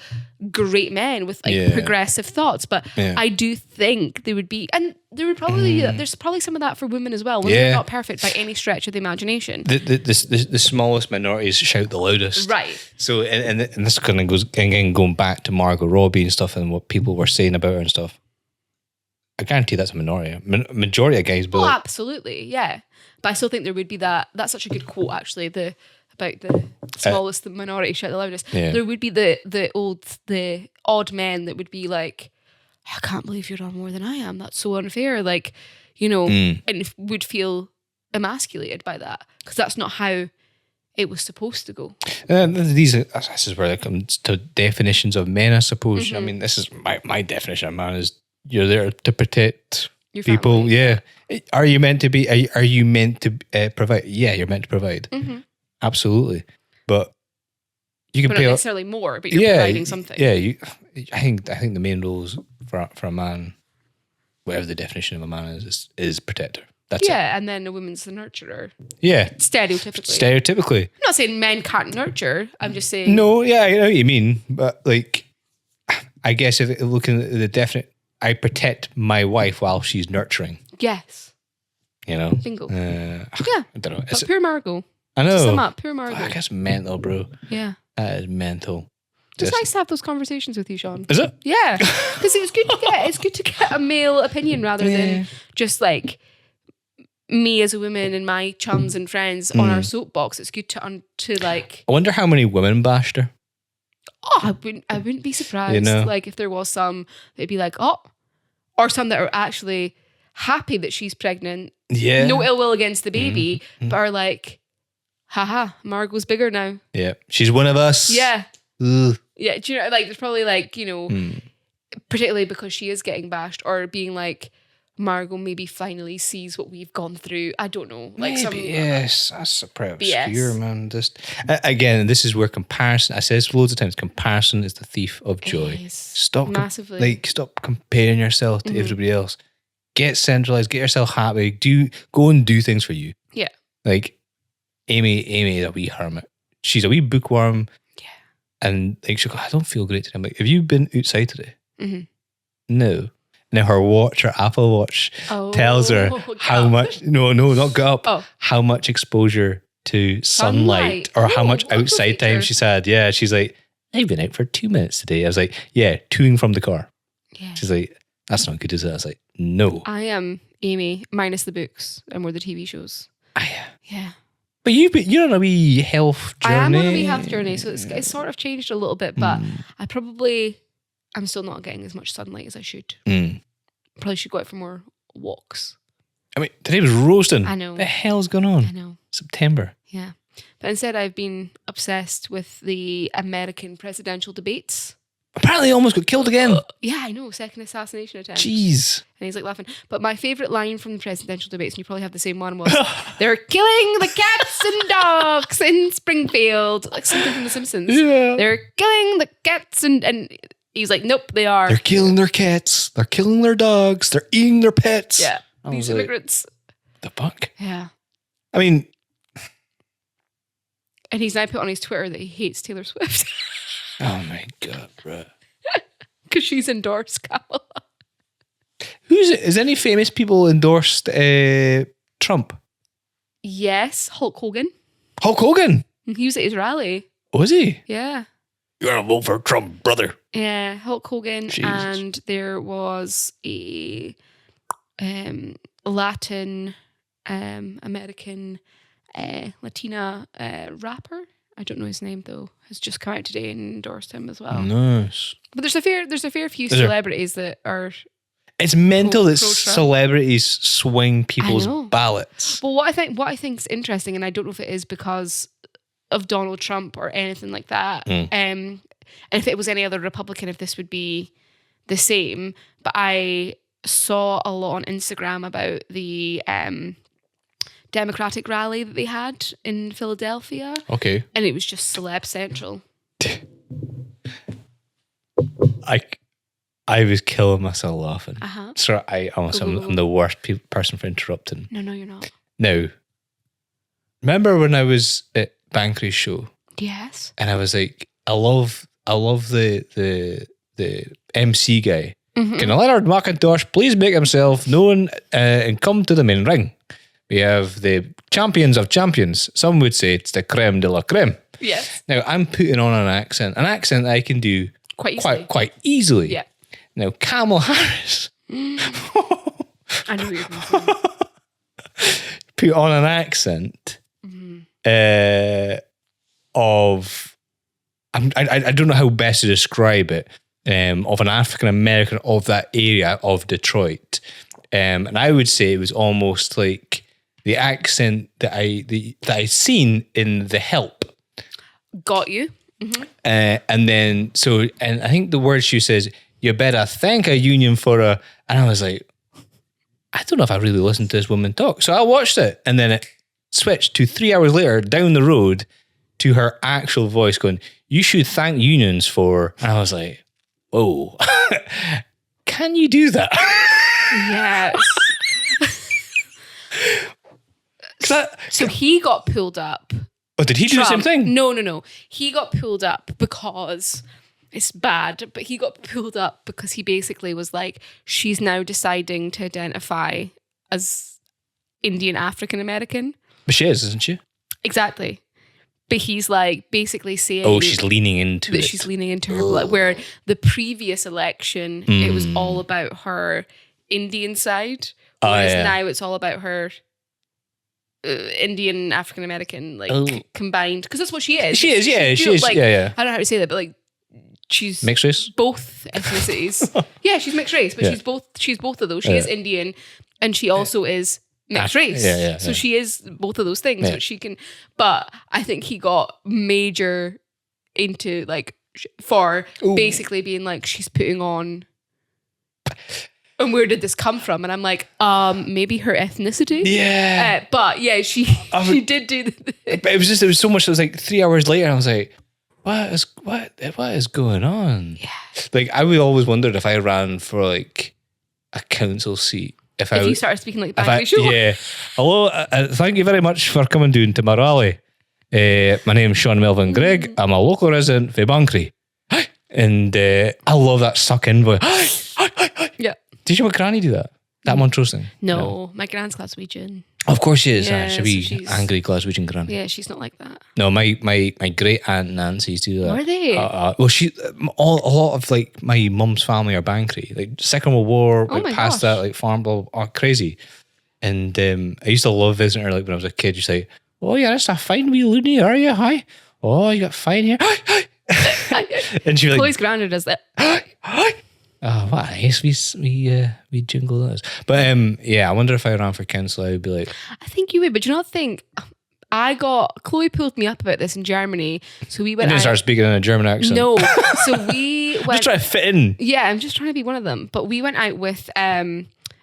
great men with progressive thoughts. But I do think there would be... And there would probably... There's probably some of that for women as well. Women are not perfect by any stretch of the imagination. The smallest minorities shout the loudest. Right. So, and this kind of goes, again, going back to Margot Robbie and stuff and what people were saying about her and stuff. I guarantee that's a minority. Majority of guys believe. Oh, absolutely, yeah. But I still think there would be that. That's such a good quote, actually. About the smallest minority shout the loudest. Yeah. There would be the odd men that would be like, I can't believe you're on more than I am. That's so unfair. Like, and would feel emasculated by that because that's not how it was supposed to go. This is where it comes to definitions of men, I suppose. I mean, this is my definition of man is you're there to protect Your people. family. Yeah. Are you meant to be? Are you meant to provide? Yeah, you're meant to provide. Absolutely. But you can but pay not necessarily more, but you're providing something. Yeah. I think the main rules for a man, whatever the definition of a man is protector. That's it. And then a woman's the nurturer. Yeah. Stereotypically. I'm not saying men can't nurture. I'm just saying. No, yeah, I know what you mean. But like, I guess if looking at the definite, I protect my wife while she's nurturing. Yes. Bingo. Yeah. I don't know. But poor Margot. I know. To sum up, poor Margot. I guess mental, bro. Yeah. That is mental. It's nice to have those conversations with you, Sean. Is it? Yeah. Because it's good to get a male opinion rather than just like me as a woman and my chums and friends on our soapbox. It's good to like. I wonder how many women bashed her. Oh, I wouldn't be surprised. Like if there was some, they'd be like, oh, or some that are actually happy that she's pregnant. Yeah. No ill will against the baby, but are like, haha, Margot's bigger now. Yeah. She's one of us. Yeah. Ugh. Yeah. Do you know, like, there's probably like, particularly because she is getting bashed or being like, Margot maybe finally sees what we've gone through. I don't know. Like yes, that's pretty BS. obscure, man. Just again, this is where comparison. I say this loads of times. Comparison is the thief of joy. Yes, Stop, massively. Stop comparing yourself to everybody else. Get centralized. Get yourself happy. Go and do things for you. Yeah. Like Amy is a wee hermit. She's a wee bookworm. Yeah. And like she'll go, I don't feel great today. I'm like, have you been outside today? No. Now her Apple Watch tells her how much, no, not go up, how much exposure to sunlight or how much outside time she's had. Yeah, she's like, I've been out for 2 minutes today. I was like, yeah, touring from the car. Yeah. She's like, that's not good, is it? I was like, no. I am Amy, minus the books and more the TV shows. Yeah. But you're on a wee health journey. I am on a wee health journey, so it's sort of changed a little bit, but I'm still not getting as much sunlight as I should. Probably should go out for more walks. I mean, today was roasting. I know. What the hell's going on? I know. September. Yeah. But instead, I've been obsessed with the American presidential debates. Apparently, he almost got killed again. Yeah, I know. Second assassination attempt. Jeez. And he's like laughing. But my favourite line from the presidential debates, and you probably have the same one, was they're killing the cats and dogs in Springfield. Like something from The Simpsons. Yeah. They're killing the cats and he's like, nope, they are. They're killing their cats. They're killing their dogs. They're eating their pets. Yeah. I These was like, immigrants. the fuck? Yeah. I mean, And he's now put on his Twitter that he hates Taylor Swift. oh my God, bro. Because she's endorsed Kamala. Who's it? Is any famous people endorsed Trump? Yes, Hulk Hogan. Hulk Hogan. He was at his rally. Was he? Yeah. You're gonna vote for Trump, brother. Yeah, Hulk Hogan. Jesus. And there was a Latin American Latina rapper. I don't know his name though. Has just come out today and endorsed him as well. Nice. But there's a fair few Is there? celebrities that are. It's mental that Pro-Trump. celebrities swing people's know. ballots. Well, what I think's interesting, and I don't know if it is because of Donald Trump or anything like that. And if it was any other Republican, if this would be the same. But I saw a lot on Instagram about the Democratic rally that they had in Philadelphia. Okay. And it was just celeb central. I was killing myself laughing. Uh-huh. So I'm the worst person for interrupting. No, you're not. Now, remember when I was at Bankery's show Yes. and I was like, I love the MC guy. Mm-hmm. Can Leonard McIntosh please make himself known and come to the main ring? We have the champions of champions. Some would say it's the creme de la creme. Yes. Now I'm putting on an accent I can do quite easily. Yeah. Now Kamala Harris I know what you're going to say. put on an accent of I don't know how best to describe it, of an African American of that area of Detroit, and I would say it was almost like the accent that I seen in The Help. Got you. Mm-hmm. And I think the word she says, you better thank a union for a, and I was like, I don't know if I really listened to this woman talk. So I watched it and then it switched to 3 hours later down the road to her actual voice going, you should thank unions for, and I was like, whoa, can you do that? Yes. So he got pulled up. Oh, did he do the same thing? No. He got pulled up because it's bad, but he got pulled up because he basically was like, she's now deciding to identify as Indian African American. But she is, isn't she? Exactly. But he's like basically saying, oh, she's leaning into that it. she's leaning into her blood. Where the previous election, it was all about her Indian side, whereas now it's all about her Indian African American combined, because that's what she is. She is, yeah. She is, like, yeah. I don't know how to say that, but like she's mixed race. Both ethnicities. Yeah, she's mixed race, but she's both of those. She is Indian, and she also is mixed race. So she is both of those things. But she can. But I think he got major into like for basically being like, she's putting on. And where did this come from? And I'm like, maybe her ethnicity. Yeah. But yeah, she did do But it was so much. It was like 3 hours later, I was like, what is going on? Yeah. Like I would always wondered if I ran for like a council seat. If you started speaking like Bankery Show. Yeah. Hello. Thank you very much for coming down to my rally. My name's Sean Melvin Gregg. I'm a local resident for Bankery. And I love that suck in voice. Yeah. Did your granny do that? That Montrose thing? No, my gran's Glaswegian. Of course she is. Yeah, She'll so be she's- angry Glaswegian granny. Yeah, she's not like that. No, my great aunt Nancy's do that. Are they? Well, a lot of like my mum's family are Bankery. Like Second World War, Oh like my past gosh. that, like farm, crazy. And I used to love visiting her. Like when I was a kid, she'd say, "Oh, you're just a fine wee loony, are you? Hi. Oh, you got fine hair." And she'd be like, Chloe's granddad does that. Oh, what nice. We jingle those. But yeah, I wonder if I ran for council, I would be like, I think you would, but you not think Chloe pulled me up about this in Germany. So we you went didn't out. start speaking in a German accent. No. So we I'm went. just trying to fit in. Yeah, I'm just trying to be one of them. But we went out with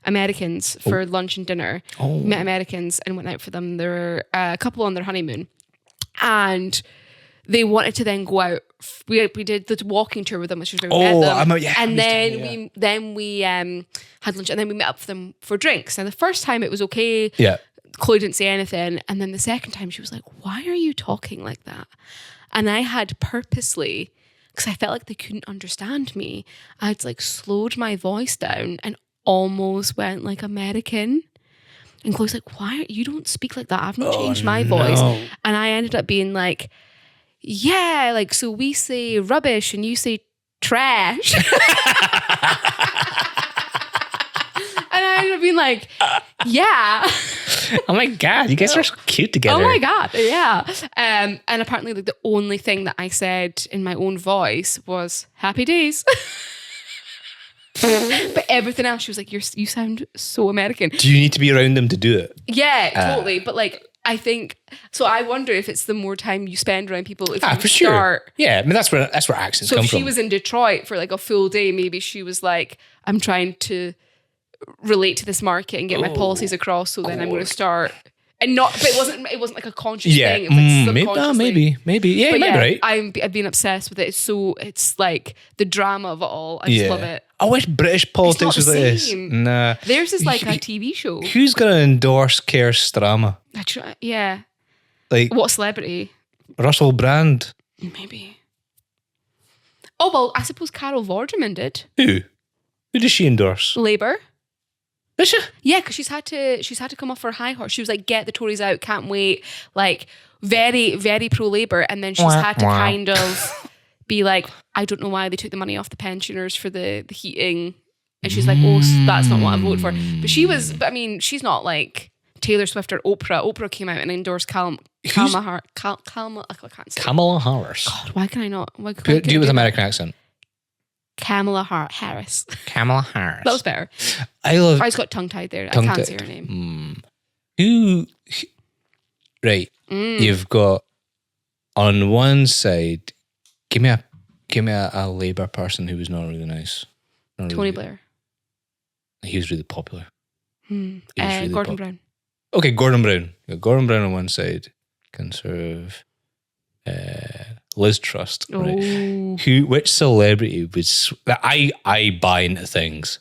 Americans for lunch and dinner. Met Americans and went out for them. There were a couple on their honeymoon. And they wanted to then go out. We did the walking tour with them, which was where we met them. And then we had lunch, and then we met up for them for drinks. And the first time it was okay. Yeah. Chloe didn't say anything, and then the second time she was like, "Why are you talking like that?" And I had purposely, because I felt like they couldn't understand me, I'd like slowed my voice down and almost went like American. And Chloe's like, "Why? You don't speak like that. I've not changed my voice." And I ended up being like, "Yeah, like, so we say rubbish and you say trash." And I ended up being like, "Yeah." Oh my God, you guys are so cute together. Oh my God, yeah. And apparently like the only thing that I said in my own voice was happy days. But everything else, she was like, you sound so American. Do you need to be around them to do it? Yeah, totally. But like, I think, so I wonder if it's the more time you spend around people, if you for start. Sure. Yeah, I mean, that's where accents So come if from. she was in Detroit for like a full day, maybe she was like, I'm trying to relate to this market and get my policies across, so then I'm going to start. And not, but it wasn't like a conscious thing. It was like subconsciously. maybe. Yeah, you might be right. I've been obsessed with it. It's like the drama of it all. I just love it. I wish British politics was like this. Nah. Theirs is like a TV show. Who's going to endorse Keir Starmer? Yeah. Like What celebrity? Russell Brand. Maybe. Oh, well, I suppose Carol Vorderman did. Who? Who does she endorse? Labour. Is she? Yeah, because she's had to come off her high horse. She was like, get the Tories out, can't wait. Like, very, very pro-Labour. And then she's had to kind of be like, I don't know why they took the money off the pensioners for the heating. And she's like, oh, that's not what I voted for. But I mean, she's not like Taylor Swift or Oprah. Oprah came out and endorsed Kamala Harris. I can't say. Kamala Harris. God, why can I not? Why Do it with American accent. Kamala Harris. Kamala Harris. That was better. I just got tongue-tied there. I can't say her name. Right. You've got on one side, give me a Labour person who was not really nice. Tony Blair. He was really popular. Gordon Brown. Okay, Gordon Brown. You got Gordon Brown on one side, Conservative. Liz Truss. Right? Which celebrity would I buy into things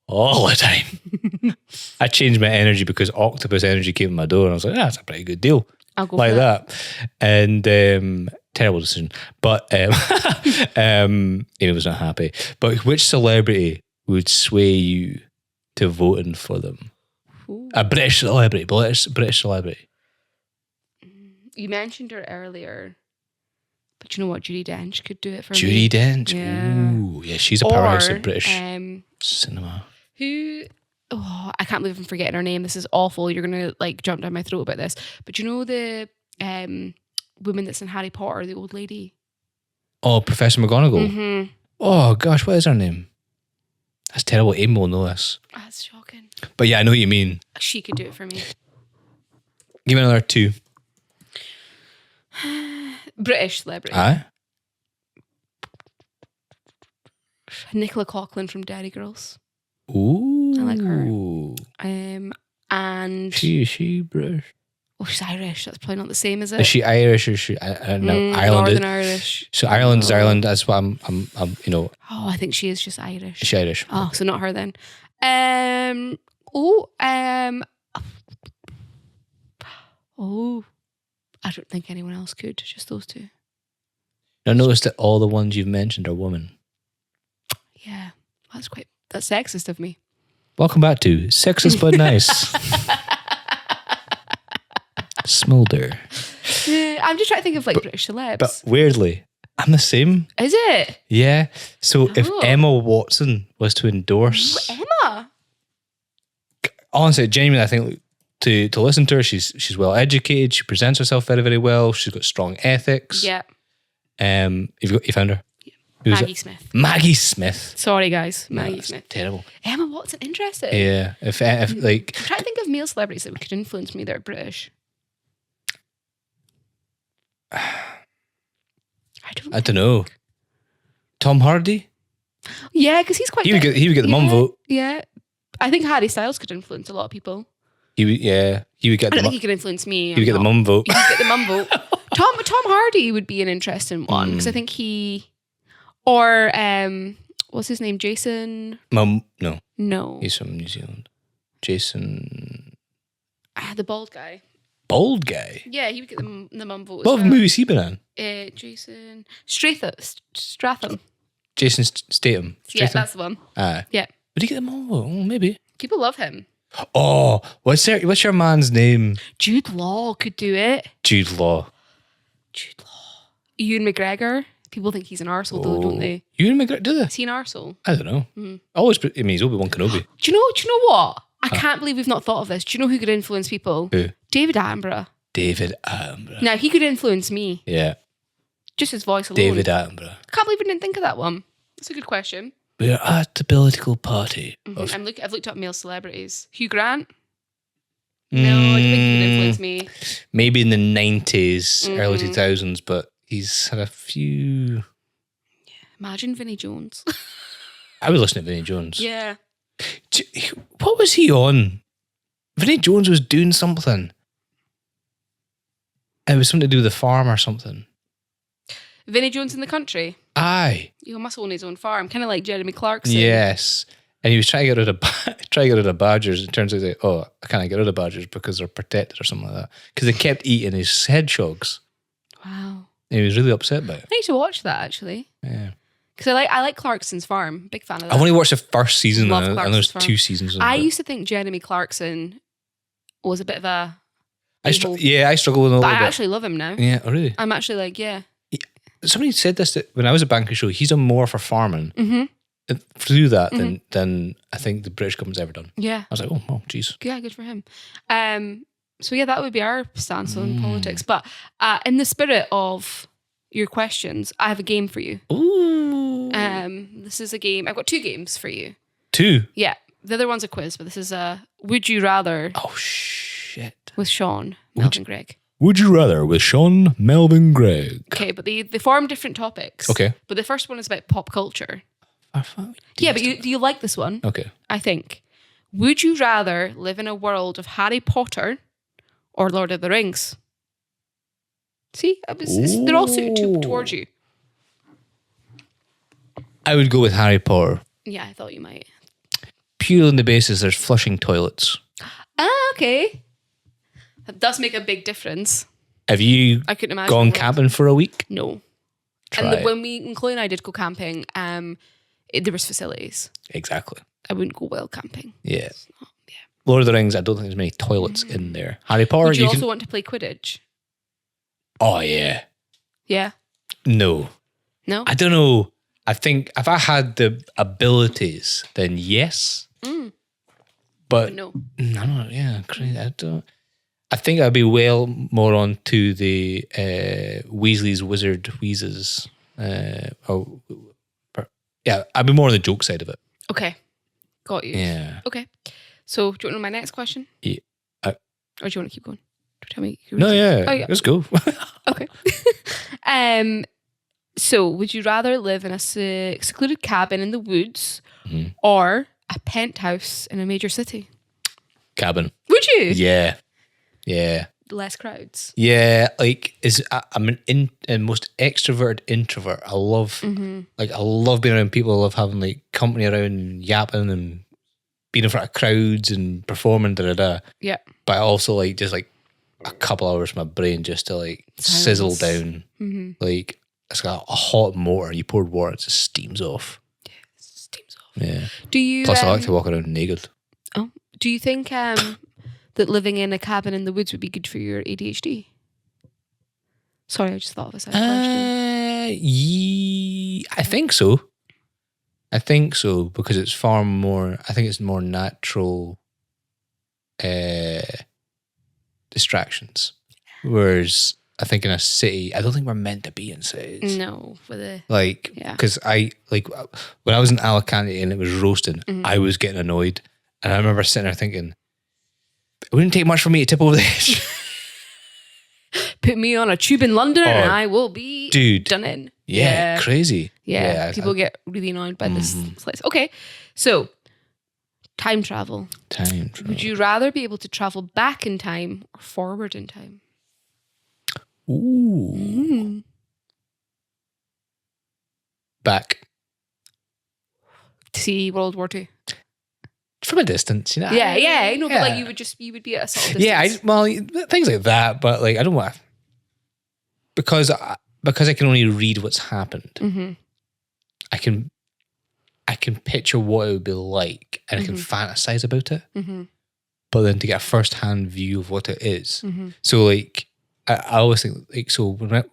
all the time? I changed my energy because Octopus Energy came to my door and I was like, that's a pretty good deal. I'll go like for that. And terrible decision. But Amy was not happy. But which celebrity would sway you to voting for them? Ooh. A British celebrity. British celebrity. You mentioned her earlier. But you know what? Judi Dench could do it for me. Judi Dench. Yeah. Ooh, yeah, she's a powerhouse of British cinema. I can't believe I'm forgetting her name. This is awful. You're going to like jump down my throat about this. But you know the woman that's in Harry Potter, the old lady? Oh, Professor McGonagall. Mm-hmm. Oh gosh, what is her name? That's terrible. Amy will know this. That's shocking. But yeah, I know what you mean. She could do it for me. Give me another two. British celebrity. Aye. Nicola Coughlan from Derry Girls. Ooh. I like her. And she British? Oh, she's Irish. That's probably not the same, is it? Is she Irish or is she? I don't know. Ireland. Northern Irish. So Ireland is Ireland. That's what I'm. You know. Oh, I think she is just Irish. Is she Irish? Oh, so not her then. I don't think anyone else could. Just those two. Now notice that all the ones you've mentioned are women. Yeah, that's sexist of me. Welcome back to Sexist But Nice. Smolder. I'm just trying to think of like British celebs. But weirdly, I'm the same. Is it? Yeah. So if Emma Watson was to endorse Emma, honestly, genuinely, I think to listen to her, she's well educated. She presents herself very, very well. She's got strong ethics. Yeah. You found her? Who's Maggie it? Smith. Maggie Smith. Sorry, guys. Maggie That's Smith. terrible. Emma Watson, interesting. Yeah. If like, I'm trying to think of male celebrities that could influence me that are British. I don't know. Tom Hardy? Yeah, because he's quite. He would get the mum vote. Yeah, I think Harry Styles could influence a lot of people. He would get I the don't think he could influence me. he would get the mum vote. He could get the mum vote. Tom Hardy would be an interesting one because I think or what's his name? Jason? Mum, no, No, he's from New Zealand. Jason, the bald guy. bald guy. Yeah, he would get the mum vote. What as well. movie's he been in? Jason Stratham. Jason Statham. Yeah, that's the one. Yeah. Would he get the mum vote? Oh, maybe. People love him. Oh, what's your man's name? Jude Law could do it. Jude Law. Ewan McGregor. People think he's an arsehole, though, don't they? Ewan McGregor, do they? Is he an arsehole? I don't know. Always, I mean, he's Obi-Wan Kenobi. Do you know what? I can't believe we've not thought of this. Do you know who could influence people? Who? David Attenborough. David Attenborough. Now, he could influence me. Yeah. Just his voice alone. David Attenborough. I can't believe we didn't think of that one. That's a good question. We're at the political party. I've looked up male celebrities. Hugh Grant? No, I don't think he could influence me. Maybe in the 90s, early 2000s, but he's had a few... Imagine Vinnie Jones. I would listen to Vinnie Jones. Yeah. What was he on? Vinnie Jones was doing something. It was something to do with the farm or something. Vinnie Jones in the country? Aye. He must own his own farm, kind of like Jeremy Clarkson. Yes. And he was trying to get rid of badgers. It turns out, I can't get rid of badgers because they're protected or something like that. Because they kept eating his hedgehogs. Wow. And he was really upset about it. I need to watch that, actually. Yeah. Because I like Clarkson's Farm. Big fan of that. I've only watched the first season, Love and Clarkson's there's Farm. 2 seasons. I used to think Jeremy Clarkson was a bit of a... I struggle with him a But little I bit. actually love him now. Yeah, oh, really? I'm actually like, yeah. Somebody said this that when I was at Banker Show, he's done more for farming through that than I think the British government's ever done. Yeah. I was like, oh, geez. Yeah, good for him. So yeah, that would be our stance on politics. But in the spirit of your questions, I have a game for you. Ooh. This is a game. I've got 2 games for you. 2? Yeah. The other one's a quiz, but this is a Would You Rather Oh, shit. with Sean, Melvin Gregg. Would you rather with Sean Melvin Gregg? Okay, but they form different topics. Okay. But the first one is about pop culture. Yeah, but do you like this one? Okay. I think. Would you rather live in a world of Harry Potter or Lord of the Rings? See, they're all suited towards you. I would go with Harry Potter. Yeah, I thought you might. Purely on the basis there's flushing toilets. Okay. That does make a big difference. Have you I couldn't imagine. gone camping for a week? No. Try And it. when Chloe and I did go camping, there was facilities. Exactly. I wouldn't go well camping. Yeah. Lord of the Rings, I don't think there's many toilets in there. Harry Potter, Would you also can... want to play Quidditch? Oh, yeah. Yeah. No. No? I don't know. I think if I had the abilities, then yes. But No. I don't know. Yeah, crazy. I think I'd be well more on to the Weasley's Wizard Wheezes. Yeah, I'd be more on the joke side of it. Okay. Got you. Yeah. Okay. So, do you want to know my next question? Yeah. Or do you want to keep going? Tell me. No, yeah. Oh, yeah. Let's go. Okay. So, would you rather live in a secluded cabin in the woods or a penthouse in a major city? Cabin. Would you? Yeah. Yeah. Less crowds. Yeah, like I'm an most extroverted introvert. I love I love being around people. I love having like company around and yapping and being in front of crowds and performing Yeah. But I also like just like a couple hours for my brain just to like sizzle down. Like it's got a hot motor. You poured water, it just steams off. Yeah, it steams off. Yeah. Do you? Plus, I like to walk around naked. Oh, do you think that living in a cabin in the woods would be good for your ADHD? Sorry, I just thought of a second question. I think so. I think so because it's far more. I think it's more natural distractions, whereas I think in a city, I don't think we're meant to be in cities. No, with a Like, because when I was in Alicante and it was roasting, I was getting annoyed. And I remember sitting there thinking, it wouldn't take much for me to tip over the edge. put me on a tube in London and I will be done in. Yeah, crazy. Yeah, people get really annoyed by this slice. Okay, so time travel. Would you rather be able to travel back in time or forward in time? Ooh. Back. To see World War II. From a distance, you know. Yeah. But like you would be at a sort of distance. Yeah, things like that. But like, I don't want to, because I can only read what's happened. I can picture what it would be like, and I can fantasize about it. But then to get a first-hand view of what it is. So like, I always think like, so when there's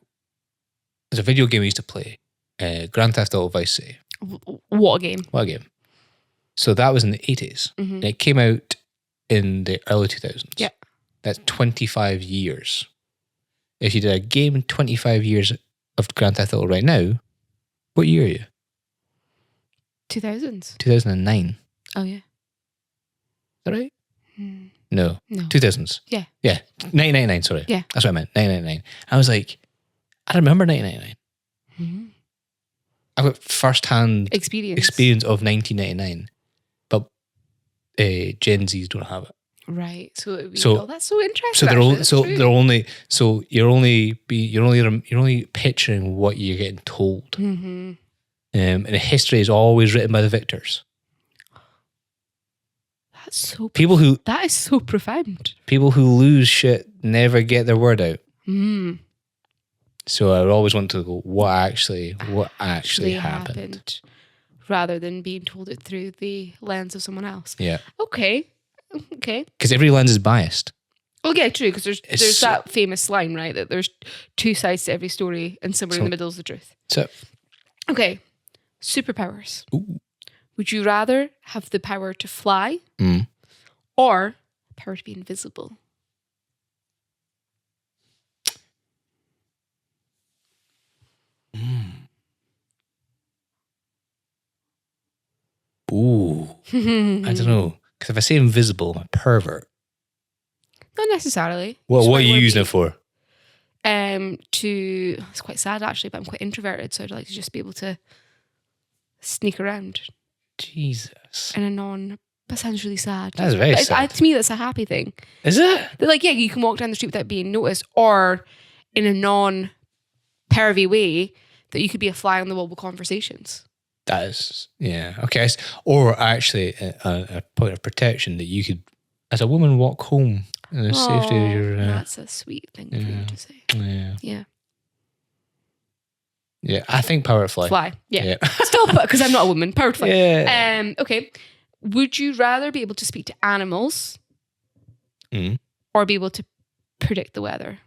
a video game I used to play, Grand Theft Auto Vice City. What a game. So that was in the 80s. And it came out in the early 2000s. Yeah. That's 25 years. If you did a game in 25 years of Grand Theft Auto right now, what year are you? 2000s. 2009. Oh, yeah. Is that right? No. 2000s. Yeah. Yeah. 1999, sorry. Yeah. That's what I meant. 1999. I was like, I remember 1999. I've got first-hand experience of 1999. But Gen Zs don't have it. Right. So it would be, that's so interesting. You're only picturing what you're getting told. And history is always written by the victors. That's so that is so profound. People who lose shit never get their word out. So I would always want to go, what actually happened, rather than being told it through the lens of someone else. Yeah. Okay. Because every lens is biased. Oh yeah, true. Because there's that famous line, right, that there's two sides to every story, and somewhere in the middle is the truth. So, okay, superpowers. Ooh. Would you rather have the power to fly, or the power to be invisible? Ooh. I don't know. Because if I say invisible, I'm a pervert. Not necessarily. Well, what are you using it for? It's quite sad actually, but I'm quite introverted, so I'd like to just be able to sneak around. Jesus. That sounds really sad. That's very sad. To me, that's a happy thing. Is it? But like, yeah, you can walk down the street without being noticed, or in a non-pervy way, that you could be a fly on the wall with conversations. That is, yeah. Okay. Or actually a point of protection that you could, as a woman, walk home in the safety of your... that's a sweet thing for you to say. Yeah. Yeah, I think power to fly. Fly, yeah. Still, because I'm not a woman, power to fly. Yeah. Okay. Would you rather be able to speak to animals or be able to predict the weather?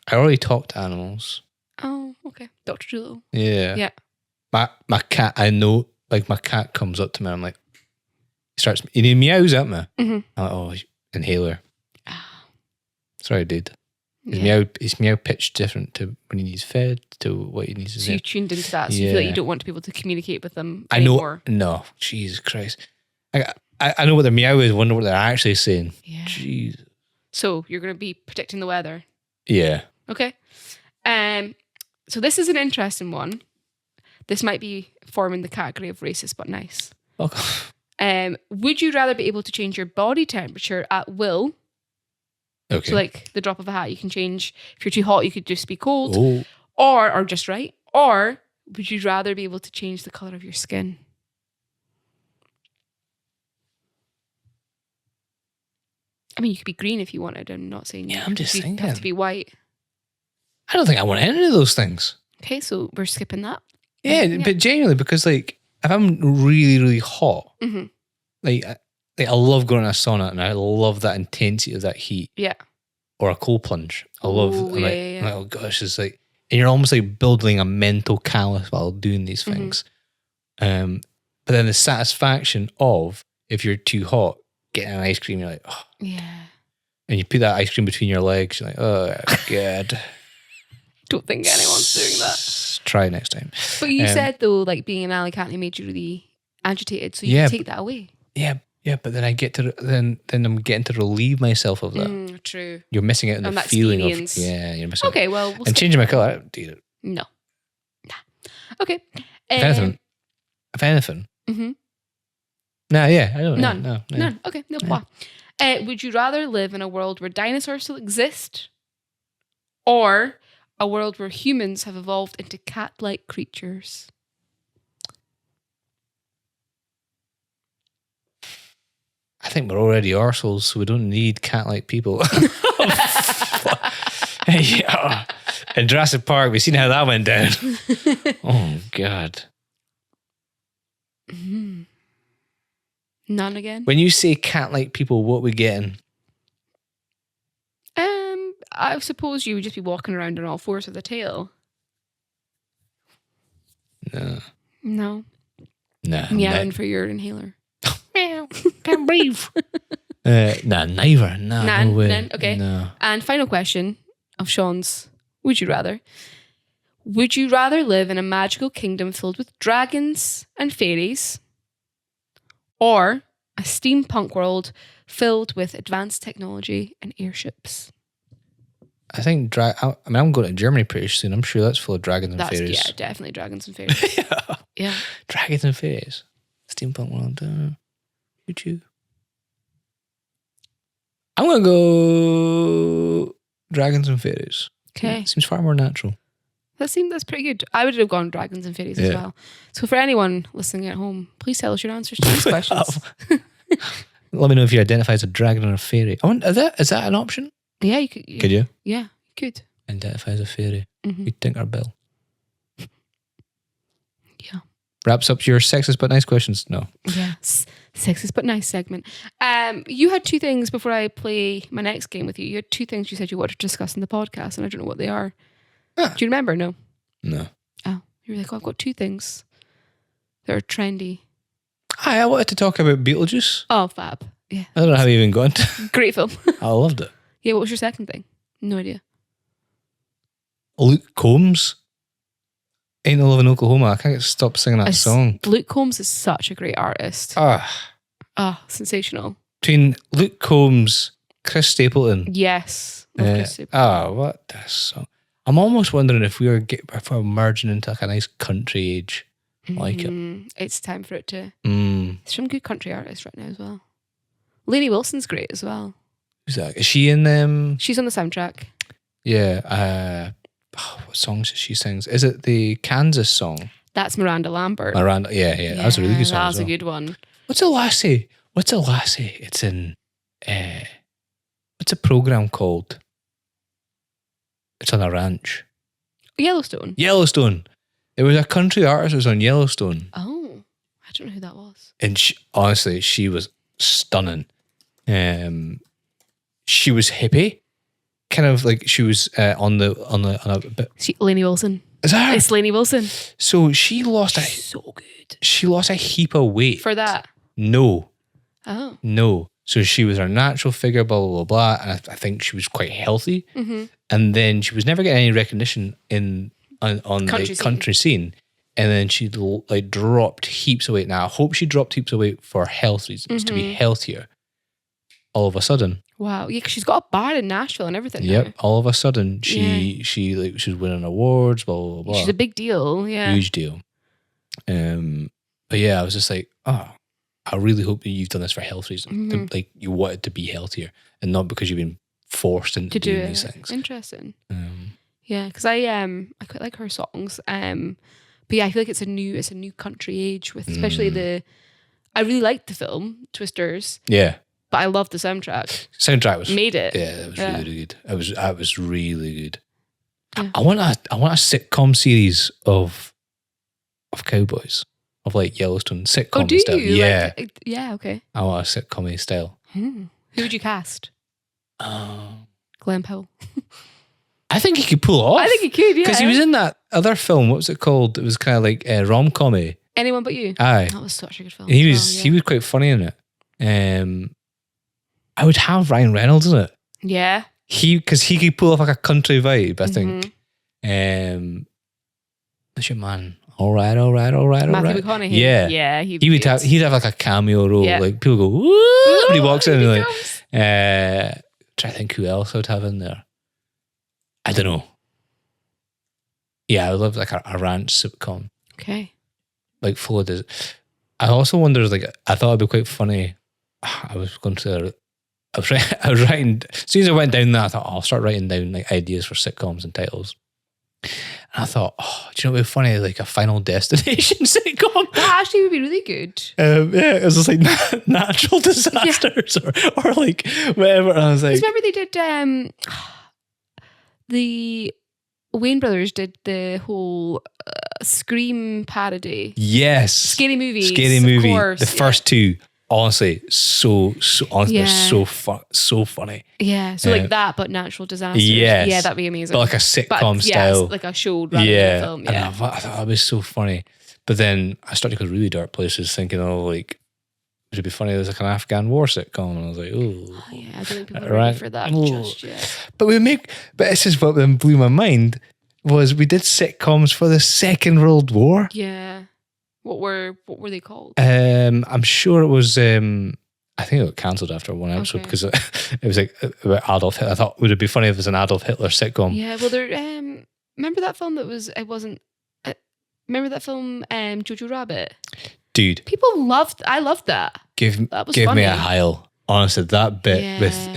I already talked to animals. Oh, okay. Dr. Dolittle. Yeah. Yeah. My cat, I know, like my cat comes up to me, I'm like, he meows at me. I'm like, oh, inhaler. Sorry, dude. His meow pitch different to when he needs fed to what he needs to do. So you tuned into that, so you feel like you don't want to be able to communicate with them anymore. No, Jesus Christ. I know what their meow is, I wonder what they're actually saying. Yeah. Jesus. So you're going to be predicting the weather. Yeah. Okay. So this is an interesting one. This might be forming the category of racist but nice. Okay. Would you rather be able to change your body temperature at will? Okay. So like the drop of a hat, you can change. If you're too hot, you could just be cold. Oh. Or just right. Or would you rather be able to change the colour of your skin? I mean, you could be green if you wanted. I'm not saying I'm just you thinking. have to be white. I don't think I want any of those things. Okay, so we're skipping that. Yeah, but genuinely, because like if I'm really, really hot, like I love going in a sauna and I love that intensity of that heat. Yeah. Or a cold plunge. I'm like, yeah. oh gosh, it's like, and you're almost like building a mental callus while doing these things. But then the satisfaction of, if you're too hot, getting an ice cream, you're like, oh. Yeah. and you put that ice cream between your legs. You're like, oh god. Don't think anyone's doing that. Try next time. But you said though, like being an alley cat made you really agitated, so you can take that away. Yeah, but then I get to then I'm getting to relieve myself of that. True. You're missing out on the that feeling experience. of you're missing. Okay, out. well, And changing my colour, I don't need it. No. Nah. Okay. If anything. Mm-hmm. Nah, yeah, I don't know. None. No. None. Okay, no point. Would you rather live in a world where dinosaurs still exist, or a world where humans have evolved into cat-like creatures? I think we're already arseholes, so we don't need cat-like people. Yeah. In Jurassic Park, we've seen how that went down. Oh, God. Mm. None again? When you say cat-like people, what are we getting? I suppose you would just be walking around on all fours with a tail. No. No. Nah. Meowing for your inhaler. Meow. Can't breathe. Neither. No way. None. Okay. No. And final question of Sean's. Would you rather? Would you rather live in a magical kingdom filled with dragons and fairies, or a steampunk world filled with advanced technology and airships? I think I'm going to Germany pretty soon. I'm sure that's full of dragons and fairies. Yeah, definitely dragons and fairies. Yeah. Dragons and fairies. Steampunk world. Choo-choo. I'm going to go dragons and fairies. Okay. Yeah, seems far more natural. That's pretty good. I would have gone dragons and fairies as well. So for anyone listening at home, please tell us your answers to these questions. Let me know if you identify as a dragon or a fairy. Is that an option? Yeah, you could. Could you? Yeah, you could. Identify as a fairy. Mm-hmm. You'd think our bill. Yeah. Wraps up your sexist but nice questions. No. Yes. Sexist but nice segment. You had two things before I play my next game with you. You had two things you said you wanted to discuss in the podcast, and I don't know what they are. Do you remember? No. No. Oh, you were like, I've got two things that are trendy. Hi, I wanted to talk about Beetlejuice. Oh, fab. Yeah. I don't know how you even got into. Great film. I loved it. Yeah, what was your second thing? No idea. Luke Combs. Ain't No Love in Oklahoma. I can't stop singing that song. Luke Combs is such a great artist. Sensational. Between Luke Combs, Chris Stapleton. Yes. Love Chris Stapleton. What a song. I'm almost wondering if we're merging into like a nice country age. Like it. It's time for it to. There's some good country artists right now as well. Lainey Wilson's great as well. Who's that? Is she in them? She's on the soundtrack. Yeah. What songs does she sings? Is it the Kansas song? That's Miranda Lambert. Yeah. That was a really good song. That was a good one. What's a lassie? It's in. What's a program called? It's on a ranch. Yellowstone. It was a country artist that was on Yellowstone. Oh, I don't know who that was. And she was stunning. She was hippie, kind of like she was on a bit. Lainey Wilson. Is that her? It's Lainey Wilson. So she lost so good. She lost a heap of weight For that? No. Oh. No. So she was her natural figure, blah, blah, blah, blah. And I think she was quite healthy. Mm-hmm. And then she was never getting any recognition on Country the country scene. And then she like dropped heaps of weight. Now, I hope she dropped heaps of weight for health reasons, to be healthier. All of a sudden. Wow. Yeah, because she's got a bar in Nashville and everything. Yep. Now. All of a sudden, she was winning awards, blah, blah, blah. She's a big deal. Yeah. Huge deal. But yeah, I was just like, I really hope that you've done this for health reasons. Mm-hmm. Like you wanted to be healthier and not because you've been forced into doing these things. Interesting. Yeah, because I quite like her songs. But yeah, I feel like it's a new country age with especially I really liked the film Twisters. Yeah. But I loved the soundtrack. Soundtrack was made it. Yeah, it was really good. It was really good. Yeah. I want a sitcom series of cowboys. Of like Yellowstone sitcom style. Yeah. Yeah, okay. I want a sitcom style. Who would you cast? Glenn Powell. I think he could pull it off. I think he could, yeah. Because he was in that other film. What was it called? It was kind of like rom-com-y. Anyone But You. Aye. That was such a good film. He was quite funny in it. I would have Ryan Reynolds in it. Yeah. Because he could pull off like a country vibe, I think. What's your man? All right. Matthew McConaughey. Yeah. Yeah. He'd have like a cameo role. Yeah. Like people go, woo, when he walks in. And comes. Try to think who else I would have in there. I don't know. Yeah, I would love like a ranch sitcom. Okay. Like full of this. I also wonder, like, I thought it'd be quite funny. I was writing, as soon as I went down that, I thought, I'll start writing down like ideas for sitcoms and titles. And I thought, do you know what would be funny? Like a Final Destination sitcom. That actually would be really good. Yeah, it was just like natural disasters or like whatever. And I was like, Remember they did, the Wayne brothers did the whole Scream parody. yes. Scary Movie. Scary Movie. The first two. Honestly, so honestly, Yeah. they're so funny. Yeah, so like that, but natural disasters. Yes. Yeah, that'd be amazing. But like a sitcom But, style. like a show rather than a film. And Yeah. I thought that was so funny. But then I started to go really dark places thinking, like, would it be funny if there's like an Afghan war sitcom? And I was like, Oh, yeah, I don't think people are Right. ready for that Ooh. just yet. But it's just what then blew my mind was we did sitcoms for the Second World War. Yeah. What were they called? I'm sure it was. I think it got cancelled after one episode Okay. because it was like about Adolf Hitler. I thought, would it be funny if it was an Adolf Hitler sitcom? Yeah, well, there. Remember that film that was? It wasn't. Remember that film, Jojo Rabbit? Dude, People loved. I loved that. That was give me funny. a Heil. Honestly, that bit Yeah. with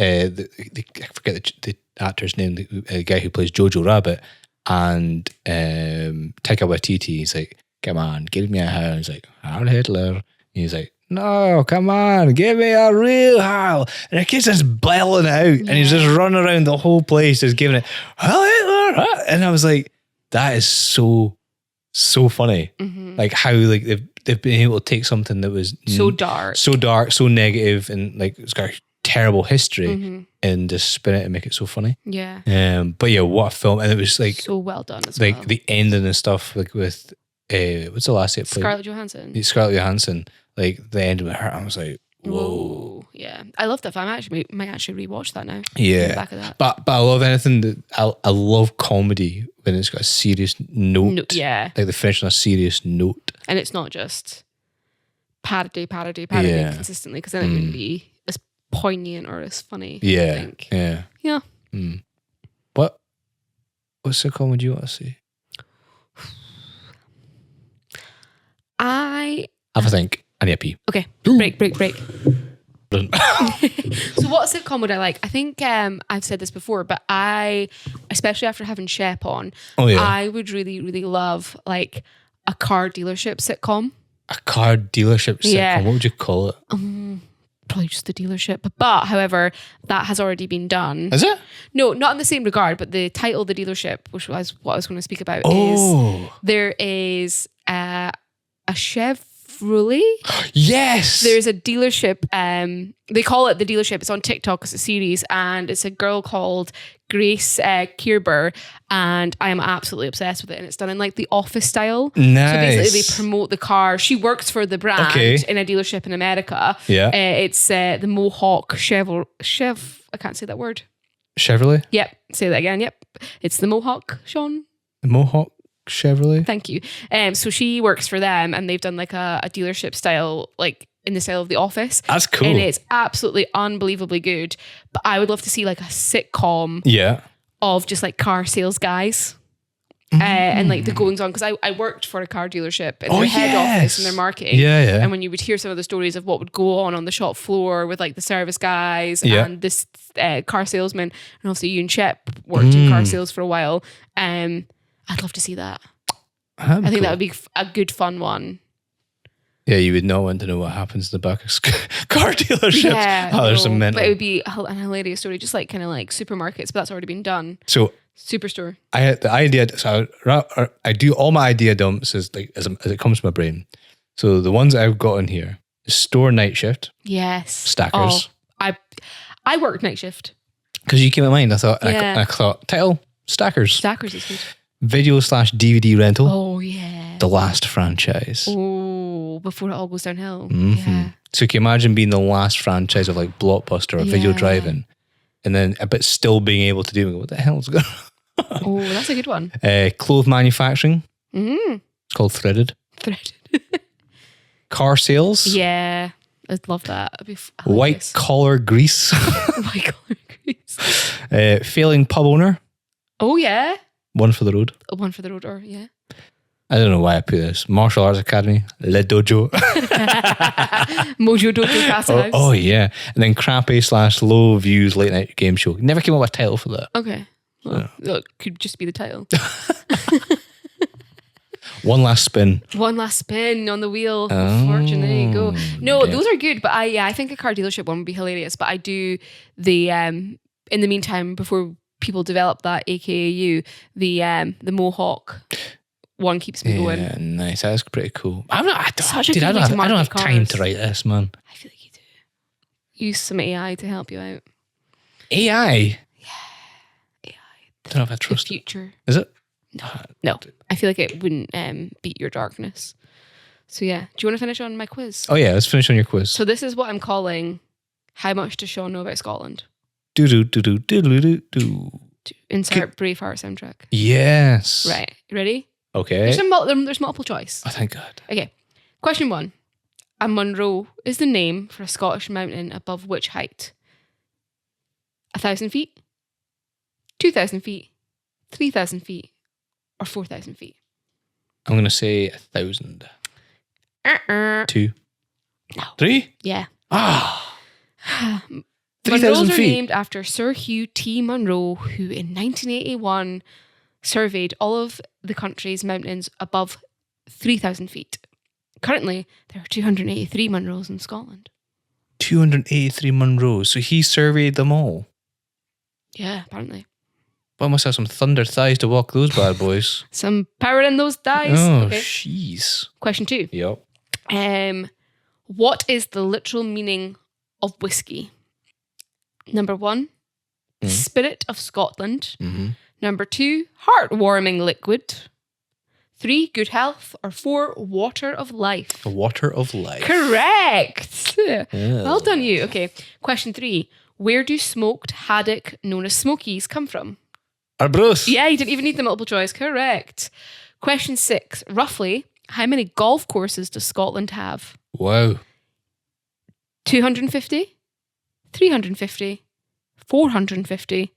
I forget the actor's name, the guy who plays Jojo Rabbit, and Taika Waititi. He's like, come on, give me a Heil. He's like, Heil Hitler. And he's like, no, come on, give me a real Heil. And the kid's just bellowing out, and he's just running around the whole place, just giving it, Heil Hitler. Huh? And I was like, that is so funny. Mm-hmm. Like how like they've been able to take something that was So dark. so negative, and like it's got a terrible history, Mm-hmm. and just spin it and make it so funny. Yeah. But yeah, what a film! And it was like So well done as like well. the ending and stuff, like with what's the last it played? Scarlett Johansson. Scarlett Johansson. Like the end with her, I was like, whoa. Yeah, I love that film. I might actually rewatch that now. Yeah. On the back of that. But I love anything that I love comedy when it's got a serious note. No, yeah, Like they finish on a serious note. and it's not just parody Yeah. consistently, because then it wouldn't be as poignant or as funny. I Yeah. think. Yeah. Yeah. What sitcom would you want to see? Have a think. I need a pee. Okay. Break. So what sitcom would I like? I think I've said this before, but I, especially after having Shep on, Oh yeah. I would really, really love like a car dealership sitcom. A car dealership sitcom. Yeah. What would you call it? Probably just the dealership. But however, that has already been done. Is it? No, not in the same regard, but the title, The Dealership, which was what I was going to speak about, is Oh. there is a Chevrolet. Yes. There's a dealership. They call it The Dealership. It's on TikTok. It's a series, and it's a girl called Grace Kierber, and I am absolutely obsessed with it. And it's done in like the Office style. Nice. So basically, they promote the car. She works for the brand Okay. in a dealership in America. Yeah. It's the Mohawk I can't say that word. Chevrolet? Yep. Say that again. Yep. It's the Mohawk, Sean. The Mohawk Chevrolet? Thank you. So she works for them, and they've done like a dealership style, like in the style of The Office. That's cool. And it's absolutely unbelievably good. But I would love to see like a sitcom Yeah. of just like car sales guys. And like the goings on, because I worked for a car dealership in their head office and their marketing. Yeah, yeah. And when you would hear some of the stories of what would go on the shop floor with like the service guys Yeah. and this car salesman, and obviously you and Shep worked in car sales for a while. I'd love to see that. I think that would be a good fun one. Yeah, you would not want to know what happens in the back of car dealerships. Yeah, Oh, there's some no, mental. but it would be an hilarious story, just like kind of like supermarkets, but that's already been done. So Superstore. I had the idea. So I do all my idea dumps as it comes to my brain. So the ones that I've got in here is store night shift, Yes. Stackers. Oh, I worked night shift. because you came to mind. I thought, Yeah. I thought title Stackers, Stackers is good. video/DVD rental, Oh yeah. the last franchise. Oh, before it all goes downhill. Mhm. Yeah. So can you imagine being the last franchise of like Blockbuster or video Yeah. driving? and then but still being able to do it. What the hell's going on? Oh, that's a good one. Clothes manufacturing. Mm. It's called threaded. Threaded. Car sales. Yeah, I'd love that. It'd be White collar grease. White collar grease. Failing pub owner. Oh yeah. One for the road. One for the road, or yeah. I don't know why I put this. Martial Arts Academy. Le Dojo. Mojo Dojo Casa House. Oh yeah. And then crappy / low views late night game show. Never came up with a title for that. Okay. Well, that could just be the title. One last spin. One last spin on the wheel. Unfortunately, go. No, those are good, but I think a car dealership one would be hilarious. But I do the in the meantime, before people develop that, aka you, the Mohawk one keeps me going. Yeah, nice. That's pretty cool. I don't have time to write this, man. I feel like you do. Use some AI to help you out. AI? Yeah. AI. Don't know if I trust the future. Is it? No. I feel like it wouldn't beat your darkness. So yeah. Do you want to finish on my quiz? Oh yeah, let's finish on your quiz. So this is what I'm calling how much does Sean know about Scotland? Insert Braveheart soundtrack. Yes. Right. Ready? Okay. There's multiple choice. Oh, thank God. Okay. Question 1. A Munro is the name for a Scottish mountain above which height? 1,000 feet? 2,000 feet? 3,000 feet? Or 4,000 feet? I'm going to say 1,000. 2. No. 3? Yeah. Ah. 3,000 Munros are feet. named after Sir Hugh T. Munro, who in 1981 surveyed all of the country's mountains above 3,000 feet. Currently, there are 283 Munros in Scotland. 283 Munros. So he surveyed them all. Yeah, apparently. Well, I must have some thunder thighs to walk those bad boys. Some power in those dice. Oh, Okay. jeez. Question 2. Yep. What is the literal meaning of whiskey? Number 1, spirit of Scotland. Mm-hmm. Number 2, heartwarming liquid. 3, good health. Or 4, water of life. The water of life. Correct. Yeah. Well done, you. Okay. Question 3. Where do smoked haddock, known as smokies, come from? Arbroath. Yeah, you didn't even need the multiple choice. Correct. Question 6. Roughly, how many golf courses does Scotland have? Wow. 250, 350, 450,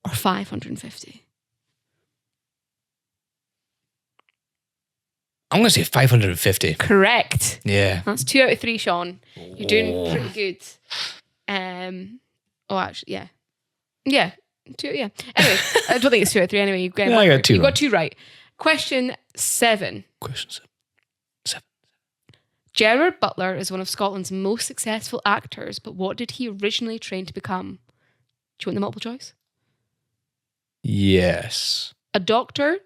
or 550? I'm going to say 550. Correct. Yeah. That's 2 out of 3, Sean. You're doing pretty good. Actually, yeah. Yeah. 2, yeah. Anyway, I don't think it's 2 out of 3 anyway. You I got 2 You right. got 2 right. Question 7. Question 7. Gerard Butler is one of Scotland's most successful actors, but what did he originally train to become? Do you want the multiple choice? Yes. A doctor,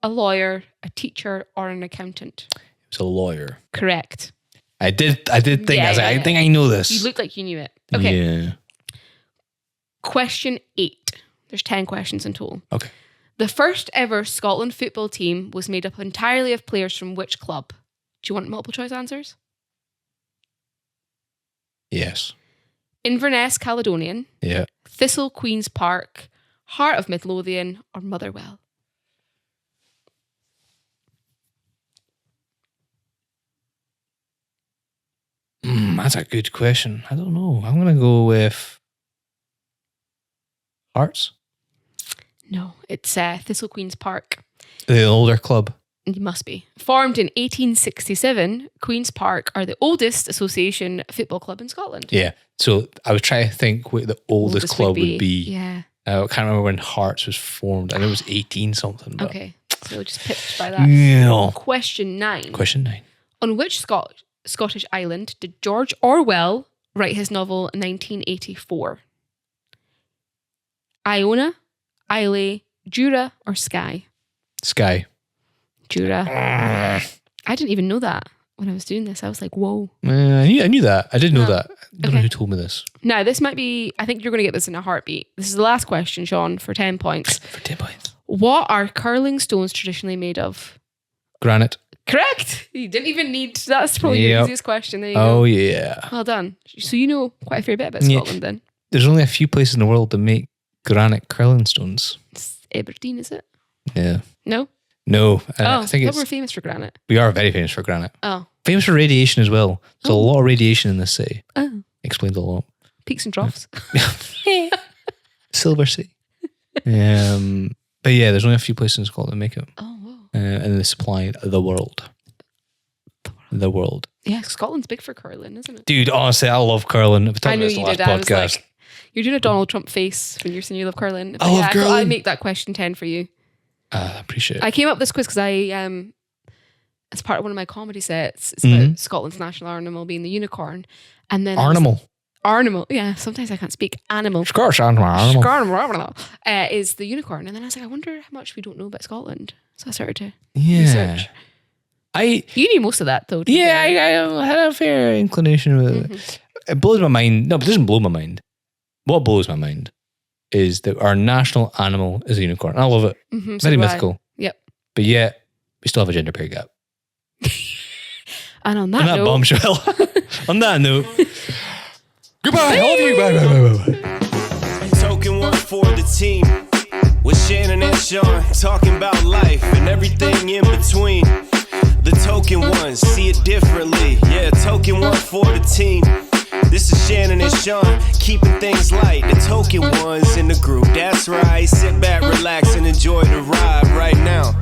a lawyer, a teacher, or an accountant? He was a lawyer. Correct. I did think I think I know this. You looked like you knew it. Okay. Yeah. Question 8. There's 10 questions in total. Okay. The first ever Scotland football team was made up entirely of players from which club? Do you want multiple choice answers? Yes. Inverness Caledonian, Yeah. Thistle Queen's Park, Heart of Midlothian, or Motherwell? That's a good question. I don't know. I'm going to go with Hearts. No, it's Thistle Queen's Park. The older club. You must be. Formed in 1867, Queen's Park are the oldest association football club in Scotland. Yeah. So I was trying to think what the oldest club would be. Yeah. I can't remember when Hearts was formed. I know it was 18 something. But Okay. So just pipped by that. No. Question 9. Question 9. On which Scottish island did George Orwell write his novel 1984? Iona, Islay, Jura, or Skye? Skye. Jura. I didn't even know that when I was doing this. I was like, whoa. I knew that. I did know No. that. I don't know who told me this. Now, this might be, I think you're going to get this in a heartbeat. This is the last question, Sean, for 10 points. For 10 points. What are curling stones traditionally made of? Granite. Correct. You didn't even need, that's probably your Yep. easiest question. There you Oh, go. yeah. Well done. So you know quite a fair bit about Yeah. Scotland then. there's only a few places in the world that make granite curling stones. It's Aberdeen, is it? Yeah. No? No. I think we're famous for granite. we are very famous for granite. Oh. Famous for radiation as well. There's a lot of radiation in this city. Oh. Explains a lot. Peaks and troughs. Silver Sea. But yeah, there's only a few places in Scotland that make it. Oh, wow. And they supply the world. The world. Yeah, Scotland's big for curling, isn't it? Dude, honestly, I love curling. I knew you did. I was like, you're doing a Donald Trump face when you're saying you love curling. But I love curling. I make that question 10 for you. I appreciate it. I came up with this quiz because as part of one of my comedy sets, it's about Scotland's national animal being the unicorn. And then Animal. Yeah, sometimes I can't speak. Animal. Scottish animal. Is the unicorn. And then I was like, I wonder how much we don't know about Scotland. So I started to Yeah. research. You knew most of that though. Didn't Yeah, you? I had a fair inclination with it. It blows my mind. No, but it doesn't blow my mind. What blows my mind is that our national animal is a unicorn. I love it. So Very do I. mythical. Yep. But yet, we still have a gender pay gap. And on that On that note, bombshell. On that note. Goodbye. I love you. Bye. Token one for the team. With Shannon and Sean talking about life and everything in between. The token ones see it differently. Yeah, token one for the team. This is Shannon and Sean keeping things light. The token ones in the group. That's right. Sit back, relax, and enjoy the ride right now.